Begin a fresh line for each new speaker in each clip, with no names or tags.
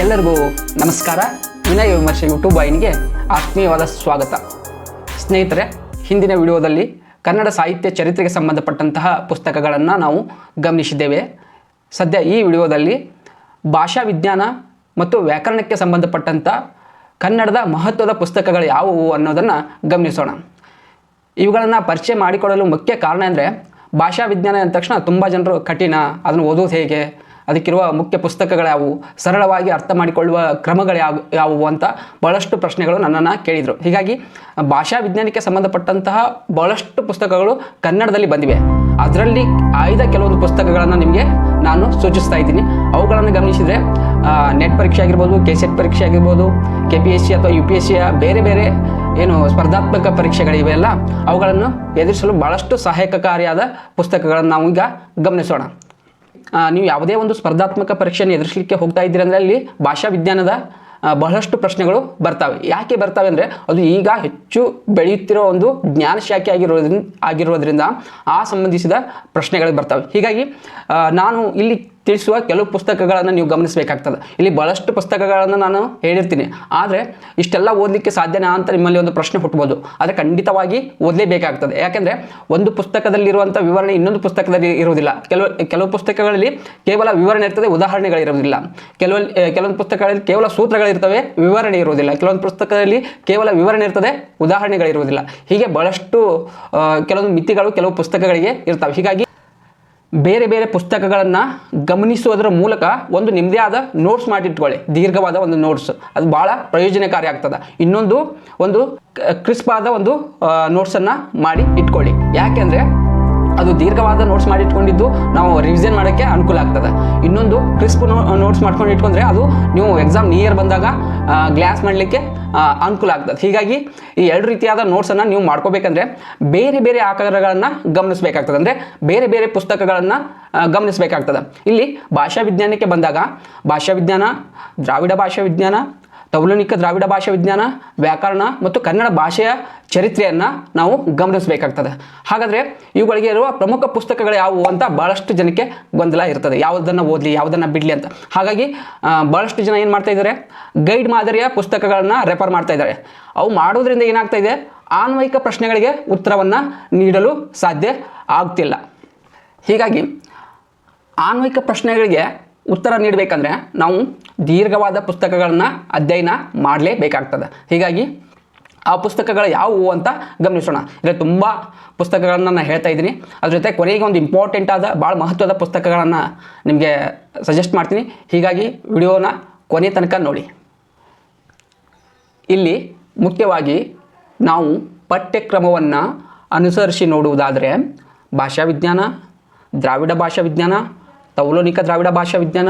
ಎಲ್ಲರಿಗೂ ನಮಸ್ಕಾರ. ವಿನಯ ವಿಮರ್ಶೆ ಯೂಟ್ಯೂಬ್ ವಾಹಿನಿಗೆ ಆತ್ಮೀಯವಾದ ಸ್ವಾಗತ. ಸ್ನೇಹಿತರೆ, ಹಿಂದಿನ ವಿಡಿಯೋದಲ್ಲಿ ಕನ್ನಡ ಸಾಹಿತ್ಯ ಚರಿತ್ರೆಗೆ ಸಂಬಂಧಪಟ್ಟಂತಹ ಪುಸ್ತಕಗಳನ್ನು ನಾವು ಗಮನಿಸಿದ್ದೇವೆ. ಸದ್ಯ ಈ ವಿಡಿಯೋದಲ್ಲಿ ಭಾಷಾ ವಿಜ್ಞಾನ ಮತ್ತು ವ್ಯಾಕರಣಕ್ಕೆ ಸಂಬಂಧಪಟ್ಟಂಥ ಕನ್ನಡದ ಮಹತ್ವದ ಪುಸ್ತಕಗಳು ಯಾವುವು ಅನ್ನೋದನ್ನು ಗಮನಿಸೋಣ. ಇವುಗಳನ್ನು ಪರಿಚಯ ಮಾಡಿಕೊಳ್ಳಲು ಮುಖ್ಯ ಕಾರಣ ಅಂದರೆ, ಭಾಷಾ ವಿಜ್ಞಾನ ಅಂದ ತಕ್ಷಣ ತುಂಬ ಜನರು ಕಠಿಣ, ಅದನ್ನು ಓದೋದು ಹೇಗೆ, ಅದಕ್ಕಿರುವ ಮುಖ್ಯ ಪುಸ್ತಕಗಳು ಯಾವುವು, ಸರಳವಾಗಿ ಅರ್ಥ ಮಾಡಿಕೊಳ್ಳುವ ಕ್ರಮಗಳು ಯಾವುವು ಅಂತ ಭಾಳಷ್ಟು ಪ್ರಶ್ನೆಗಳು ನನ್ನನ್ನು ಕೇಳಿದರು. ಹೀಗಾಗಿ ಭಾಷಾ ವಿಜ್ಞಾನಕ್ಕೆ ಸಂಬಂಧಪಟ್ಟಂತಹ ಭಾಳಷ್ಟು ಪುಸ್ತಕಗಳು ಕನ್ನಡದಲ್ಲಿ ಬಂದಿವೆ. ಅದರಲ್ಲಿ ಆಯ್ದ ಕೆಲವೊಂದು ಪುಸ್ತಕಗಳನ್ನು ನಿಮಗೆ ನಾನು ಸೂಚಿಸ್ತಾ ಇದ್ದೀನಿ. ಅವುಗಳನ್ನು ಗಮನಿಸಿದರೆ ನೆಟ್ ಪರೀಕ್ಷೆ ಆಗಿರ್ಬೋದು, ಕೆಸೆಟ್ ಪರೀಕ್ಷೆ ಆಗಿರ್ಬೋದು, KPSC ಅಥವಾ UPSC ಬೇರೆ ಬೇರೆ ಏನು ಸ್ಪರ್ಧಾತ್ಮಕ ಪರೀಕ್ಷೆಗಳಿವೆಯಲ್ಲ, ಅವುಗಳನ್ನು ಎದುರಿಸಲು ಭಾಳಷ್ಟು ಸಹಾಯಕಕಾರಿಯಾದ ಪುಸ್ತಕಗಳನ್ನು ನಾವು ಈಗ ಗಮನಿಸೋಣ. ನೀವು ಯಾವುದೇ ಒಂದು ಸ್ಪರ್ಧಾತ್ಮಕ ಪರೀಕ್ಷೆಯನ್ನು ಎದುರಿಸಲಿಕ್ಕೆ ಹೋಗ್ತಾ ಇದ್ದೀರಿ ಅಂದರೆ ಅಲ್ಲಿ ಭಾಷಾ ವಿಜ್ಞಾನದ ಬಹಳಷ್ಟು ಪ್ರಶ್ನೆಗಳು ಬರ್ತವೆ. ಯಾಕೆ ಬರ್ತವೆ ಅಂದರೆ, ಅದು ಈಗ ಹೆಚ್ಚು ಬೆಳೆಯುತ್ತಿರೋ ಒಂದು ಜ್ಞಾನ ಶಾಖೆ ಆಗಿರೋದ್ರಿಂದ ಆ ಸಂಬಂಧಿಸಿದ ಪ್ರಶ್ನೆಗಳು ಬರ್ತವೆ. ಹೀಗಾಗಿ ನಾನು ಇಲ್ಲಿ ತಿಳಿಸುವ ಕೆಲವು ಪುಸ್ತಕಗಳನ್ನು ನೀವು ಗಮನಿಸಬೇಕಾಗ್ತದೆ. ಇಲ್ಲಿ ಭಾಳಷ್ಟು ಪುಸ್ತಕಗಳನ್ನು ನಾನು ಹೇಳಿರ್ತೀನಿ, ಆದರೆ ಇಷ್ಟೆಲ್ಲ ಓದಲಿಕ್ಕೆ ಸಾಧ್ಯನಾ ಅಂತ ನಿಮ್ಮಲ್ಲಿ ಒಂದು ಪ್ರಶ್ನೆ ಹುಟ್ಟಬೋದು. ಆದರೆ ಖಂಡಿತವಾಗಿ ಓದಲೇಬೇಕಾಗ್ತದೆ. ಯಾಕೆಂದರೆ ಒಂದು ಪುಸ್ತಕದಲ್ಲಿರುವಂಥ ವಿವರಣೆ ಇನ್ನೊಂದು ಪುಸ್ತಕದಲ್ಲಿ ಇರುವುದಿಲ್ಲ. ಕೆಲವು ಪುಸ್ತಕಗಳಲ್ಲಿ ಕೇವಲ ವಿವರಣೆ ಇರ್ತದೆ, ಉದಾಹರಣೆಗಳಿರೋದಿಲ್ಲ. ಕೆಲವೊಂದು ಪುಸ್ತಕಗಳಲ್ಲಿ ಕೇವಲ ಸೂತ್ರಗಳಿರ್ತವೆ, ವಿವರಣೆ ಇರುವುದಿಲ್ಲ. ಕೆಲವೊಂದು ಪುಸ್ತಕದಲ್ಲಿ ಕೇವಲ ವಿವರಣೆ ಇರ್ತದೆ, ಉದಾಹರಣೆಗಳಿರುವುದಿಲ್ಲ. ಹೀಗೆ ಭಾಳಷ್ಟು ಕೆಲವೊಂದು ಮಿತಿಗಳು ಕೆಲವು ಪುಸ್ತಕಗಳಿಗೆ ಇರ್ತವೆ. ಹೀಗಾಗಿ ಬೇರೆ ಬೇರೆ ಪುಸ್ತಕಗಳನ್ನು ಗಮನಿಸುವುದರ ಮೂಲಕ ಒಂದು ನಿಮ್ಮದೇ ಆದ ನೋಟ್ಸ್ ಮಾಡಿಟ್ಕೊಳ್ಳಿ, ದೀರ್ಘವಾದ ಒಂದು ನೋಟ್ಸ್. ಅದು ಭಾಳ ಪ್ರಯೋಜನಕಾರಿ ಆಗ್ತದೆ. ಇನ್ನೊಂದು ಒಂದು ಕ್ರಿಸ್ಪ್ ಆದ ಒಂದು ನೋಟ್ಸನ್ನು ಮಾಡಿ ಇಟ್ಕೊಳ್ಳಿ. ಯಾಕೆಂದರೆ ಅದು ದೀರ್ಘವಾದ ನೋಟ್ಸ್ ಮಾಡಿ ಇಟ್ಕೊಂಡಿದ್ದು ನಾವು ರಿವಿಷನ್ ಮಾಡೋಕ್ಕೆ ಅನುಕೂಲ ಆಗ್ತದೆ. ಇನ್ನೊಂದು ಕ್ರಿಸ್ಪ್ ನೋಟ್ಸ್ ಮಾಡ್ಕೊಂಡು ಇಟ್ಕೊಂಡ್ರೆ ಅದು ನೀವು ಎಕ್ಸಾಮ್ ನಿಯರ್ ಬಂದಾಗ ಗ್ಲಾಸ್ ಮಾಡಲಿಕ್ಕೆ ಅನುಕೂಲ ಆಗ್ತದೆ. ಹೀಗಾಗಿ ಈ ಎರಡು ರೀತಿಯಾದ ನೋಟ್ಸನ್ನು ನೀವು ಮಾಡ್ಕೋಬೇಕಂದ್ರೆ ಬೇರೆ ಬೇರೆ ಆಕಾರಗಳನ್ನು ಗಮನಿಸಬೇಕಾಗ್ತದೆ, ಅಂದರೆ ಬೇರೆ ಬೇರೆ ಪುಸ್ತಕಗಳನ್ನು ಗಮನಿಸಬೇಕಾಗ್ತದೆ. ಇಲ್ಲಿ ಭಾಷಾ ವಿಜ್ಞಾನಕ್ಕೆ ಬಂದಾಗ ಭಾಷಾ ವಿಜ್ಞಾನ, ದ್ರಾವಿಡ ಭಾಷಾ ವಿಜ್ಞಾನ, ತೌಲನಿಕ ದ್ರಾವಿಡ ಭಾಷಾ ವಿಜ್ಞಾನ, ವ್ಯಾಕರಣ ಮತ್ತು ಕನ್ನಡ ಭಾಷೆಯ ಚರಿತ್ರೆಯನ್ನು ನಾವು ಗಮನಿಸಬೇಕಾಗ್ತದೆ. ಹಾಗಾದರೆ ಇವುಗಳಿಗೆ ಇರುವ ಪ್ರಮುಖ ಪುಸ್ತಕಗಳು ಯಾವುವು ಅಂತ ಭಾಳಷ್ಟು ಜನಕ್ಕೆ ಗೊಂದಲ ಇರ್ತದೆ, ಯಾವುದನ್ನು ಓದಲಿ ಯಾವುದನ್ನು ಬಿಡಲಿ ಅಂತ. ಹಾಗಾಗಿ ಭಾಳಷ್ಟು ಜನ ಏನು ಮಾಡ್ತಾ ಇದ್ದಾರೆ, ಗೈಡ್ ಮಾದರಿಯ ಪುಸ್ತಕಗಳನ್ನು ರೆಫರ್ ಮಾಡ್ತಾ ಇದ್ದಾರೆ. ಅವು ಮಾಡೋದ್ರಿಂದ ಏನಾಗ್ತಾ ಇದೆ, ಆನ್ವಯಿಕ ಪ್ರಶ್ನೆಗಳಿಗೆ ಉತ್ತರವನ್ನು ನೀಡಲು ಸಾಧ್ಯ ಆಗ್ತಿಲ್ಲ. ಹೀಗಾಗಿ ಆನ್ವಯಿಕ ಪ್ರಶ್ನೆಗಳಿಗೆ ಉತ್ತರ ನೀಡಬೇಕಂದ್ರೆ ನಾವು ದೀರ್ಘವಾದ ಪುಸ್ತಕಗಳನ್ನು ಅಧ್ಯಯನ ಮಾಡಲೇಬೇಕಾಗ್ತದೆ. ಹೀಗಾಗಿ ಆ ಪುಸ್ತಕಗಳು ಯಾವುವು ಅಂತ ಗಮನಿಸೋಣ. ಇದರಲ್ಲಿ ತುಂಬ ಪುಸ್ತಕಗಳನ್ನು ನಾನು ಹೇಳ್ತಾ ಇದ್ದೀನಿ. ಅದ್ರ ಜೊತೆ ಕೊನೆಗೆ ಒಂದು ಇಂಪಾರ್ಟೆಂಟ್ ಆದ ಭಾಳ ಮಹತ್ವದ ಪುಸ್ತಕಗಳನ್ನು ನಿಮಗೆ ಸಜೆಸ್ಟ್ ಮಾಡ್ತೀನಿ. ಹೀಗಾಗಿ ವಿಡಿಯೋನ ಕೊನೆ ತನಕ ನೋಡಿ. ಇಲ್ಲಿ ಮುಖ್ಯವಾಗಿ ನಾವು ಪಠ್ಯಕ್ರಮವನ್ನು ಅನುಸರಿಸಿ ನೋಡುವುದಾದರೆ ಭಾಷಾ ವಿಜ್ಞಾನ, ದ್ರಾವಿಡ ಭಾಷಾ ವಿಜ್ಞಾನ, ತೌಲನಿಕ ದ್ರಾವಿಡ ಭಾಷಾ ವಿಜ್ಞಾನ,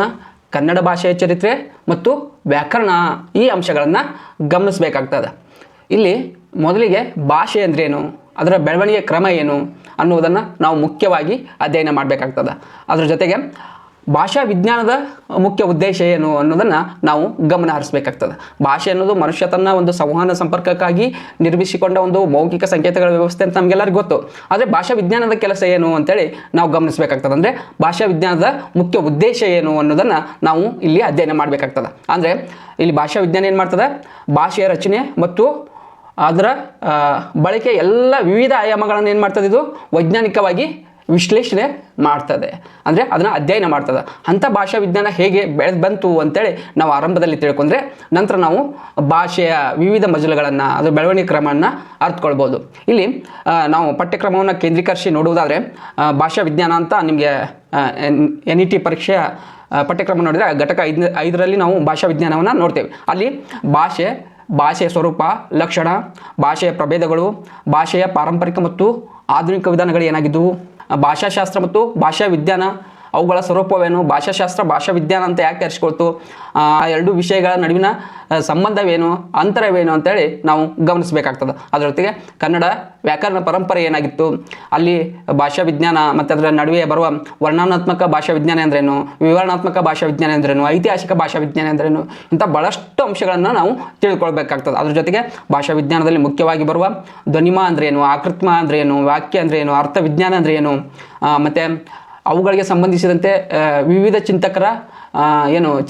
ಕನ್ನಡ ಭಾಷೆಯ ಚರಿತ್ರೆ ಮತ್ತು ವ್ಯಾಕರಣ, ಈ ಅಂಶಗಳನ್ನು ಗಮನಿಸಬೇಕಾಗ್ತದೆ. ಇಲ್ಲಿ ಮೊದಲಿಗೆ ಭಾಷೆ ಅಂದ್ರೇನು, ಅದರ ಬೆಳವಣಿಗೆ ಕ್ರಮ ಏನು ಅನ್ನುವುದನ್ನು ನಾವು ಮುಖ್ಯವಾಗಿ ಅಧ್ಯಯನ ಮಾಡಬೇಕಾಗ್ತದೆ. ಅದರ ಜೊತೆಗೆ ಭಾಷಾ ವಿಜ್ಞಾನದ ಮುಖ್ಯ ಉದ್ದೇಶ ಏನು ಅನ್ನೋದನ್ನು ನಾವು ಗಮನ ಹರಿಸಬೇಕಾಗ್ತದೆ. ಭಾಷೆ ಅನ್ನೋದು ಮನುಷ್ಯ ತನ್ನ ಒಂದು ಸಂವಹನ ಸಂಪರ್ಕಕ್ಕಾಗಿ ನಿರ್ಮಿಸಿಕೊಂಡ ಒಂದು ಮೌಖಿಕ ಸಂಕೇತಗಳ ವ್ಯವಸ್ಥೆ ಅಂತ ನಮಗೆಲ್ಲರಿಗೂ ಗೊತ್ತು. ಆದರೆ ಭಾಷಾ ವಿಜ್ಞಾನದ ಕೆಲಸ ಏನು ಅಂತೇಳಿ ನಾವು ಗಮನಿಸಬೇಕಾಗ್ತದೆ. ಅಂದರೆ ಭಾಷಾ ವಿಜ್ಞಾನದ ಮುಖ್ಯ ಉದ್ದೇಶ ಏನು ಅನ್ನೋದನ್ನು ನಾವು ಇಲ್ಲಿ ಅಧ್ಯಯನ ಮಾಡಬೇಕಾಗ್ತದೆ. ಅಂದರೆ ಇಲ್ಲಿ ಭಾಷಾ ವಿಜ್ಞಾನ ಏನು ಮಾಡ್ತದೆ, ಭಾಷೆಯ ರಚನೆ ಮತ್ತು ಅದರ ಬಳಕೆ ಎಲ್ಲ ವಿವಿಧ ಆಯಾಮಗಳನ್ನು ಏನು ಮಾಡ್ತದೆ, ಇದು ವೈಜ್ಞಾನಿಕವಾಗಿ ವಿಶ್ಲೇಷಣೆ ಮಾಡ್ತದೆ, ಅಂದರೆ ಅದನ್ನು ಅಧ್ಯಯನ ಮಾಡ್ತದೆ. ಅಂಥ ಭಾಷಾ ವಿಜ್ಞಾನ ಹೇಗೆ ಬೆಳೆದು ಬಂತು ಅಂತೇಳಿ ನಾವು ಆರಂಭದಲ್ಲಿ ತಿಳ್ಕೊಂಡ್ರೆ ನಂತರ ನಾವು ಭಾಷೆಯ ವಿವಿಧ ಮಜಲುಗಳನ್ನು, ಅದರ ಬೆಳವಣಿಗೆ ಕ್ರಮವನ್ನು ಅರ್ಥಕೊಳ್ಬೋದು. ಇಲ್ಲಿ ನಾವು ಪಠ್ಯಕ್ರಮವನ್ನು ಕೇಂದ್ರೀಕರಿಸಿ ನೋಡುವುದಾದರೆ ಭಾಷಾ ವಿಜ್ಞಾನ ಅಂತ ನಿಮಗೆ NET ಪರೀಕ್ಷೆಯ ಪಠ್ಯಕ್ರಮ ನೋಡಿದರೆ ಘಟಕ 5ರಲ್ಲಿ ನಾವು ಭಾಷಾ ವಿಜ್ಞಾನವನ್ನು ನೋಡ್ತೇವೆ. ಅಲ್ಲಿ ಭಾಷೆಯ ಸ್ವರೂಪ, ಲಕ್ಷಣ, ಭಾಷೆಯ ಪ್ರಭೇದಗಳು, ಭಾಷೆಯ ಪಾರಂಪರಿಕ ಮತ್ತು ಆಧುನಿಕ ವಿಧಾನಗಳು ಏನಾಗಿದ್ದವು, ಭಾಷಾಶಾಸ್ತ್ರ ಮತ್ತು ಭಾಷಾ ವಿಜ್ಞಾನ ಅವುಗಳ ಸ್ವರೂಪವೇನು, ಭಾಷಾಶಾಸ್ತ್ರ ಭಾಷಾ ವಿಜ್ಞಾನ ಅಂತ ಯಾಕೆ ಕರೆಸ್ಕೊಳ್ತು, ಆ ಎರಡು ವಿಷಯಗಳ ನಡುವಿನ ಸಂಬಂಧವೇನು, ಅಂತರವೇನು ಅಂತೇಳಿ ನಾವು ಗಮನಿಸಬೇಕಾಗ್ತದೆ. ಅದರ ಜೊತೆಗೆ ಕನ್ನಡ ವ್ಯಾಕರಣ ಪರಂಪರೆ ಏನಾಗಿತ್ತು, ಅಲ್ಲಿ ಭಾಷಾ ವಿಜ್ಞಾನ ಮತ್ತು ಅದರ ನಡುವೆ ಬರುವ ವರ್ಣನಾತ್ಮಕ ಭಾಷಾ ವಿಜ್ಞಾನ ಅಂದ್ರೇನು, ವಿವರಣಾತ್ಮಕ ಭಾಷಾ ವಿಜ್ಞಾನ ಅಂದ್ರೇನು, ಐತಿಹಾಸಿಕ ಭಾಷಾ ವಿಜ್ಞಾನ ಅಂದ್ರೇನು, ಇಂಥ ಭಾಳಷ್ಟು ಅಂಶಗಳನ್ನು ನಾವು ತಿಳ್ಕೊಳ್ಬೇಕಾಗ್ತದೆ. ಅದ್ರ ಜೊತೆಗೆ ಭಾಷಾ ವಿಜ್ಞಾನದಲ್ಲಿ ಮುಖ್ಯವಾಗಿ ಬರುವ ಧ್ವನಿಮ ಅಂದ್ರೇನು, ಆಕೃತ್ಮ ಅಂದ್ರೇನು, ವಾಕ್ಯ ಅಂದ್ರೇನು, ಅರ್ಥ ವಿಜ್ಞಾನ ಅಂದ್ರೇನು, ಮತ್ತು ಅವುಗಳಿಗೆ ಸಂಬಂಧಿಸಿದಂತೆ ವಿವಿಧ ಚಿಂತಕರ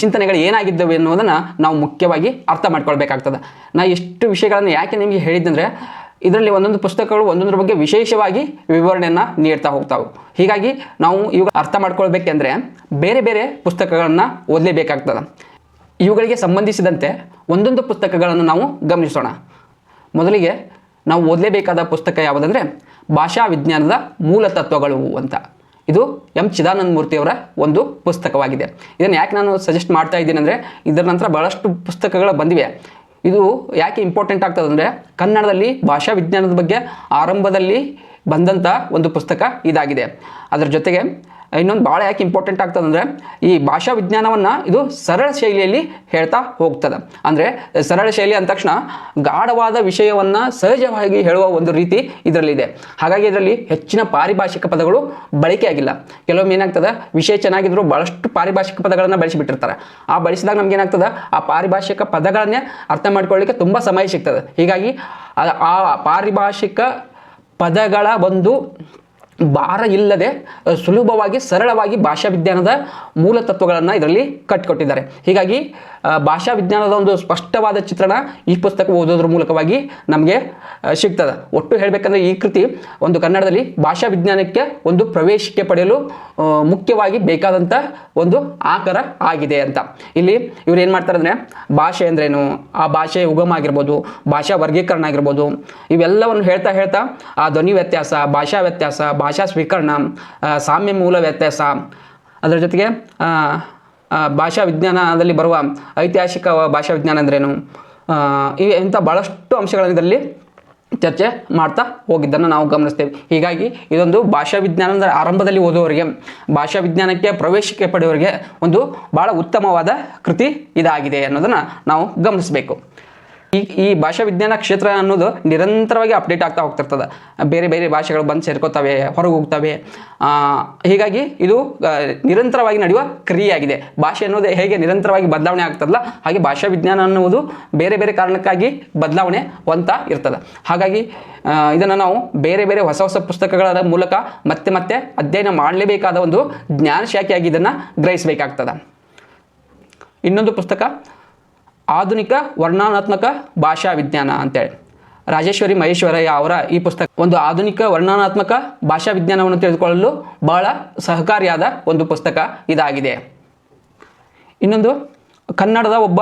ಚಿಂತನೆಗಳು ಏನಾಗಿದ್ದವೆ ಅನ್ನೋದನ್ನು ನಾವು ಮುಖ್ಯವಾಗಿ ಅರ್ಥ ಮಾಡ್ಕೊಳ್ಬೇಕಾಗ್ತದೆ. ನಾ ಇಷ್ಟು ವಿಷಯಗಳನ್ನು ಯಾಕೆ ನಿಮಗೆ ಹೇಳಿದ್ದಂದರೆ, ಇದರಲ್ಲಿ ಒಂದೊಂದು ಪುಸ್ತಕಗಳು ಒಂದೊಂದರ ಬಗ್ಗೆ ವಿಶೇಷವಾಗಿ ವಿವರಣೆಯನ್ನು ನೀಡ್ತಾ ಹೋಗ್ತಾವೆ. ಹೀಗಾಗಿ ನಾವು ಇವಾಗ ಅರ್ಥ ಮಾಡ್ಕೊಳ್ಬೇಕೆಂದರೆ ಬೇರೆ ಬೇರೆ ಪುಸ್ತಕಗಳನ್ನು ಓದಲೇಬೇಕಾಗ್ತದೆ. ಇವುಗಳಿಗೆ ಸಂಬಂಧಿಸಿದಂತೆ ಒಂದೊಂದು ಪುಸ್ತಕಗಳನ್ನು ನಾವು ಗಮನಿಸೋಣ. ಮೊದಲಿಗೆ ನಾವು ಓದಲೇಬೇಕಾದ ಪುಸ್ತಕ ಯಾವುದಂದರೆ ಭಾಷಾ ವಿಜ್ಞಾನದ ಮೂಲ ತತ್ವಗಳು ಅಂತ. ಇದು ಎಂ ಚಿದಾನಂದ ಮೂರ್ತಿಯವರ ಒಂದು ಪುಸ್ತಕವಾಗಿದೆ. ಇದನ್ನು ಯಾಕೆ ನಾನು ಸಜೆಸ್ಟ್ ಮಾಡ್ತಾ ಇದ್ದೀನಿ ಅಂದರೆ, ಇದರ ನಂತರ ಭಾಳಷ್ಟು ಪುಸ್ತಕಗಳು ಬಂದಿವೆ. ಇದು ಯಾಕೆ ಇಂಪಾರ್ಟೆಂಟ್ ಆಗ್ತದೆ ಅಂದರೆ, ಕನ್ನಡದಲ್ಲಿ ಭಾಷಾ ವಿಜ್ಞಾನದ ಬಗ್ಗೆ ಆರಂಭದಲ್ಲಿ ಬಂದಂಥ ಒಂದು ಪುಸ್ತಕ ಇದಾಗಿದೆ. ಅದರ ಜೊತೆಗೆ ಇನ್ನೊಂದು ಭಾಳ ಯಾಕೆ ಇಂಪಾರ್ಟೆಂಟ್ ಆಗ್ತದೆ ಅಂದರೆ, ಈ ಭಾಷಾ ವಿಜ್ಞಾನವನ್ನು ಇದು ಸರಳ ಶೈಲಿಯಲ್ಲಿ ಹೇಳ್ತಾ ಹೋಗ್ತದೆ. ಅಂದರೆ ಸರಳ ಶೈಲಿ ಅಂದ ತಕ್ಷಣ ಗಾಢವಾದ ವಿಷಯವನ್ನು ಸಹಜವಾಗಿ ಹೇಳುವ ಒಂದು ರೀತಿ ಇದರಲ್ಲಿದೆ. ಹಾಗಾಗಿ ಇದರಲ್ಲಿ ಹೆಚ್ಚಿನ ಪಾರಿಭಾಷಿಕ ಪದಗಳು ಬಳಕೆ ಆಗಿಲ್ಲ. ಕೆಲವೊಮ್ಮೆ ಏನಾಗ್ತದೆ, ವಿಷಯ ಚೆನ್ನಾಗಿದ್ರು ಭಾಳಷ್ಟು ಪಾರಿಭಾಷಿಕ ಪದಗಳನ್ನು ಬಳಸಿಬಿಟ್ಟಿರ್ತಾರೆ. ಆ ಬಳಸಿದಾಗ ನಮಗೇನಾಗ್ತದೆ, ಆ ಪಾರಿಭಾಷಿಕ ಪದಗಳನ್ನೇ ಅರ್ಥ ಮಾಡ್ಕೊಳ್ಳಿಕ್ಕೆ ತುಂಬ ಸಮಯ ಸಿಗ್ತದೆ. ಹೀಗಾಗಿ ಆ ಪಾರಿಭಾಷಿಕ ಪದಗಳ ಒಂದು ಭಾರ ಇಲ್ಲದೆ ಸುಲಭವಾಗಿ ಸರಳವಾಗಿ ಭಾಷಾ ವಿಜ್ಞಾನದ ಮೂಲ ತತ್ವಗಳನ್ನು ಇದರಲ್ಲಿ ಕಟ್ಟಿಕೊಟ್ಟಿದ್ದಾರೆ. ಹೀಗಾಗಿ ಭಾಷಾ ವಿಜ್ಞಾನದ ಒಂದು ಸ್ಪಷ್ಟವಾದ ಚಿತ್ರಣ ಈ ಪುಸ್ತಕ ಓದೋದ್ರ ಮೂಲಕವಾಗಿ ನಮಗೆ ಸಿಗ್ತದೆ. ಒಟ್ಟು ಹೇಳಬೇಕಂದ್ರೆ ಈ ಕೃತಿ ಒಂದು ಕನ್ನಡದಲ್ಲಿ ಭಾಷಾ ವಿಜ್ಞಾನಕ್ಕೆ ಒಂದು ಪ್ರವೇಶಿಕೆ ಪಡೆಯಲು ಮುಖ್ಯವಾಗಿ ಬೇಕಾದಂಥ ಒಂದು ಆಕರ ಆಗಿದೆ ಅಂತ. ಇಲ್ಲಿ ಇವ್ರು ಏನು ಮಾಡ್ತಾರೆ ಅಂದರೆ, ಭಾಷೆ ಅಂದ್ರೇನು, ಆ ಭಾಷೆಯ ಉಗಮ ಆಗಿರ್ಬೋದು, ಭಾಷಾ ವರ್ಗೀಕರಣ ಆಗಿರ್ಬೋದು, ಇವೆಲ್ಲವನ್ನು ಹೇಳ್ತಾ ಹೇಳ್ತಾ ಆ ಧ್ವನಿ ವ್ಯತ್ಯಾಸ, ಭಾಷಾ ವ್ಯತ್ಯಾಸ, ಭಾಷಾ ಸ್ವೀಕರಣ, ಸಾಮ್ಯ ಮೂಲ ವ್ಯತ್ಯಾಸ, ಅದರ ಜೊತೆಗೆ ಭಾಷಾ ವಿಜ್ಞಾನದಲ್ಲಿ ಬರುವ ಐತಿಹಾಸಿಕ ಭಾಷಾ ವಿಜ್ಞಾನ ಅಂದ್ರೇನು, ಇಂಥ ಭಾಳಷ್ಟು ಅಂಶಗಳನ್ನು ಇದರಲ್ಲಿ ಚರ್ಚೆ ಮಾಡ್ತಾ ಹೋಗಿದ್ದನ್ನು ನಾವು ಗಮನಿಸ್ತೇವೆ. ಹೀಗಾಗಿ ಇದೊಂದು ಭಾಷಾ ವಿಜ್ಞಾನದ ಆರಂಭದಲ್ಲಿ ಓದುವವರಿಗೆ, ಭಾಷಾ ವಿಜ್ಞಾನಕ್ಕೆ ಪ್ರವೇಶಿಕೆ ಪಡೆಯುವವರಿಗೆ ಒಂದು ಭಾಳ ಉತ್ತಮವಾದ ಕೃತಿ ಇದಾಗಿದೆ ಅನ್ನೋದನ್ನು ನಾವು ಗಮನಿಸಬೇಕು. ಈ ಭಾಷಾ ವಿಜ್ಞಾನ ಕ್ಷೇತ್ರ ಅನ್ನೋದು ನಿರಂತರವಾಗಿ ಅಪ್ಡೇಟ್ ಆಗ್ತಾ ಹೋಗ್ತಿರ್ತದೆ. ಬೇರೆ ಬೇರೆ ಭಾಷೆಗಳು ಬಂದು ಸೇರ್ಕೋತವೆ, ಹೊರಗೆ ಹೋಗ್ತವೆ. ಹೀಗಾಗಿ ಇದು ನಿರಂತರವಾಗಿ ನಡೆಯುವ ಕ್ರಿಯೆಯಾಗಿದೆ. ಭಾಷೆ ಅನ್ನೋದು ಹೇಗೆ ನಿರಂತರವಾಗಿ ಬದಲಾವಣೆ ಆಗ್ತದಲ್ಲ, ಹಾಗೆ ಭಾಷಾ ವಿಜ್ಞಾನ ಅನ್ನುವುದು ಬೇರೆ ಬೇರೆ ಕಾರಣಕ್ಕಾಗಿ ಬದಲಾವಣೆ ಹೊಂದ್ತಾ ಇರ್ತದೆ. ಹಾಗಾಗಿ ಇದನ್ನು ನಾವು ಬೇರೆ ಬೇರೆ ಹೊಸ ಹೊಸ ಪುಸ್ತಕಗಳ ಮೂಲಕ ಮತ್ತೆ ಮತ್ತೆ ಅಧ್ಯಯನ ಮಾಡಲೇಬೇಕಾದ ಒಂದು ಜ್ಞಾನ ಶಾಖೆಯಾಗಿ ಇದನ್ನು ಗ್ರಹಿಸಬೇಕಾಗ್ತದೆ. ಇನ್ನೊಂದು ಪುಸ್ತಕ ಆಧುನಿಕ ವರ್ಣನಾತ್ಮಕ ಭಾಷಾ ವಿಜ್ಞಾನ ಅಂತೇಳಿ ರಾಜೇಶ್ವರಿ ಮಹೇಶ್ವರಯ್ಯ ಅವರ ಈ ಪುಸ್ತಕ ಒಂದು ಆಧುನಿಕ ವರ್ಣನಾತ್ಮಕ ಭಾಷಾ ವಿಜ್ಞಾನವನ್ನು ತಿಳಿದುಕೊಳ್ಳಲು ಬಹಳ ಸಹಕಾರಿಯಾದ ಒಂದು ಪುಸ್ತಕ ಇದಾಗಿದೆ. ಇನ್ನೊಂದು ಕನ್ನಡದ ಒಬ್ಬ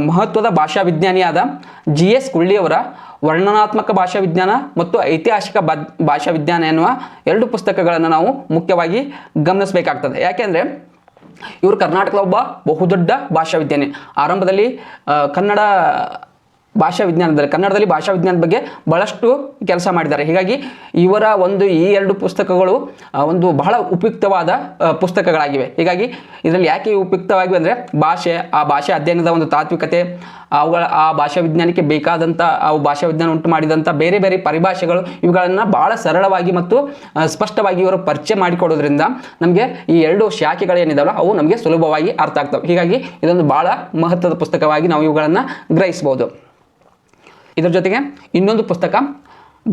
ಮಹತ್ವದ ಭಾಷಾ ವಿಜ್ಞಾನಿಯಾದ GS ಕುಳ್ಳಿಯವರ ವರ್ಣನಾತ್ಮಕ ಭಾಷಾ ವಿಜ್ಞಾನ ಮತ್ತು ಐತಿಹಾಸಿಕ ಭಾಷಾ ವಿಜ್ಞಾನ ಎನ್ನುವ ಎರಡು ಪುಸ್ತಕಗಳನ್ನು ನಾವು ಮುಖ್ಯವಾಗಿ ಗಮನಿಸಬೇಕಾಗ್ತದೆ. ಯಾಕೆಂದರೆ ಇವರು ಕರ್ನಾಟಕದ ಒಬ್ಬ ಬಹುದೊಡ್ಡ ಭಾಷಾ ವಿಜ್ಞಾನಿ. ಆರಂಭದಲ್ಲಿ ಕನ್ನಡದಲ್ಲಿ ಭಾಷಾ ವಿಜ್ಞಾನದ ಬಗ್ಗೆ ಬಹಳಷ್ಟು ಕೆಲಸ ಮಾಡಿದ್ದಾರೆ. ಹೀಗಾಗಿ ಇವರ ಈ ಎರಡು ಪುಸ್ತಕಗಳು ಒಂದು ಬಹಳ ಉಪಯುಕ್ತವಾದ ಪುಸ್ತಕಗಳಾಗಿವೆ. ಹೀಗಾಗಿ ಇದರಲ್ಲಿ ಯಾಕೆ ಉಪಯುಕ್ತವಾಗಿವೆ ಅಂದರೆ, ಆ ಭಾಷೆ ಅಧ್ಯಯನದ ಒಂದು ತಾತ್ವಿಕತೆ, ಆ ಭಾಷಾ ವಿಜ್ಞಾನಕ್ಕೆ ಬೇಕಾದಂಥ ಭಾಷಾ ವಿಜ್ಞಾನ ಉಂಟು ಮಾಡಿದಂಥ ಬೇರೆ ಬೇರೆ ಪರಿಭಾಷೆಗಳು, ಇವುಗಳನ್ನು ಭಾಳ ಸರಳವಾಗಿ ಮತ್ತು ಸ್ಪಷ್ಟವಾಗಿ ಇವರು ಪರಿಚಯ ಮಾಡಿಕೊಡೋದ್ರಿಂದ ನಮಗೆ ಈ ಎರಡು ಶಾಖೆಗಳೇನಿದಾವಲ್ಲ ಅವು ನಮಗೆ ಸುಲಭವಾಗಿ ಅರ್ಥ ಆಗ್ತವೆ. ಹೀಗಾಗಿ ಇದೊಂದು ಭಾಳ ಮಹತ್ವದ ಪುಸ್ತಕವಾಗಿ ನಾವು ಇವುಗಳನ್ನು ಗ್ರಹಿಸ್ಬೋದು. ಇದರ ಜೊತೆಗೆ ಇನ್ನೊಂದು ಪುಸ್ತಕ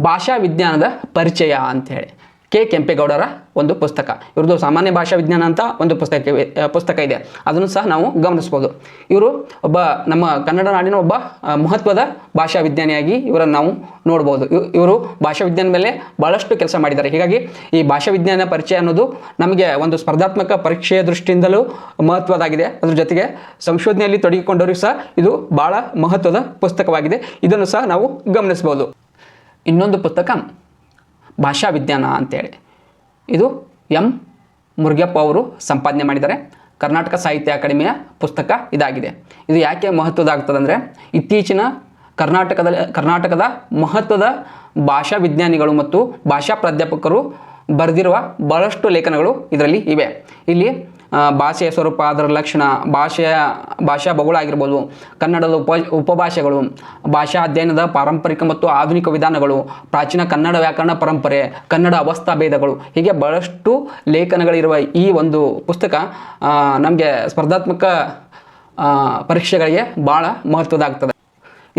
ಭಾಷಾ ವಿಜ್ಞಾನದ ಪರಿಚಯ ಅಂಥೇಳಿ ಕೆ ಕೆಂಪೇಗೌಡರ ಒಂದು ಪುಸ್ತಕ. ಇವ್ರದ್ದು ಸಾಮಾನ್ಯ ಭಾಷಾ ವಿಜ್ಞಾನ ಅಂತ ಒಂದು ಪುಸ್ತಕ ಇದೆ. ಅದನ್ನು ಸಹ ನಾವು ಗಮನಿಸ್ಬೋದು. ಇವರು ನಮ್ಮ ಕನ್ನಡ ನಾಡಿನ ಒಬ್ಬ ಮಹತ್ವದ ಭಾಷಾ ವಿಜ್ಞಾನಿಯಾಗಿ ಇವರನ್ನು ನಾವು ನೋಡ್ಬೋದು. ಇವರು ಭಾಷಾ ವಿಜ್ಞಾನ ಮೇಲೆ ಭಾಳಷ್ಟು ಕೆಲಸ ಮಾಡಿದ್ದಾರೆ. ಹೀಗಾಗಿ ಈ ಭಾಷಾ ವಿಜ್ಞಾನ ಪರಿಚಯ ಅನ್ನೋದು ನಮಗೆ ಒಂದು ಸ್ಪರ್ಧಾತ್ಮಕ ಪರೀಕ್ಷೆಯ ದೃಷ್ಟಿಯಿಂದಲೂ ಮಹತ್ವದಾಗಿದೆ. ಅದ್ರ ಜೊತೆಗೆ ಸಂಶೋಧನೆಯಲ್ಲಿ ತೊಡಗಿಕೊಂಡವರಿಗೆ ಸಹ ಇದು ಭಾಳ ಮಹತ್ವದ ಪುಸ್ತಕವಾಗಿದೆ. ಇದನ್ನು ಸಹ ನಾವು ಗಮನಿಸ್ಬೋದು. ಇನ್ನೊಂದು ಪುಸ್ತಕ ಭಾಷಾ ವಿಜ್ಞಾನ ಅಂತೇಳಿ ಇದು ಎಂ ಮುರುಗಪ್ಪ ಅವರು ಸಂಪಾದನೆ ಮಾಡಿದ್ದಾರೆ. ಕರ್ನಾಟಕ ಸಾಹಿತ್ಯ ಅಕಾಡೆಮಿಯ ಪುಸ್ತಕ ಇದಾಗಿದೆ. ಇದು ಯಾಕೆ ಮಹತ್ವದಾಗ್ತದೆ ಅಂದರೆ, ಇತ್ತೀಚಿನ ಕರ್ನಾಟಕದ ಮಹತ್ವದ ಭಾಷಾ ವಿಜ್ಞಾನಿಗಳು ಮತ್ತು ಭಾಷಾ ಪ್ರಾಧ್ಯಾಪಕರು ಬರೆದಿರುವ ಬಹಳಷ್ಟು ಲೇಖನಗಳು ಇದರಲ್ಲಿ ಇವೆ. ಇಲ್ಲಿ ಭಾಷೆಯ ಸ್ವರೂಪ, ಅದರ ಲಕ್ಷಣ, ಭಾಷಾ ಭೂಗೋಳ ಆಗಿರ್ಬೋದು, ಕನ್ನಡದ ಉಪಭಾಷೆಗಳು, ಭಾಷಾ ಅಧ್ಯಯನದ ಪಾರಂಪರಿಕ ಮತ್ತು ಆಧುನಿಕ ವಿಧಾನಗಳು, ಪ್ರಾಚೀನ ಕನ್ನಡ ವ್ಯಾಕರಣ ಪರಂಪರೆ, ಕನ್ನಡ ಅವಸ್ಥಾ ಭೇದಗಳು, ಹೀಗೆ ಬಹಳಷ್ಟು ಲೇಖನಗಳಿರುವ ಈ ಒಂದು ಪುಸ್ತಕ ನಮಗೆ ಸ್ಪರ್ಧಾತ್ಮಕ ಪರೀಕ್ಷೆಗಳಿಗೆ ಭಾಳ ಮಹತ್ವದಾಗ್ತದೆ.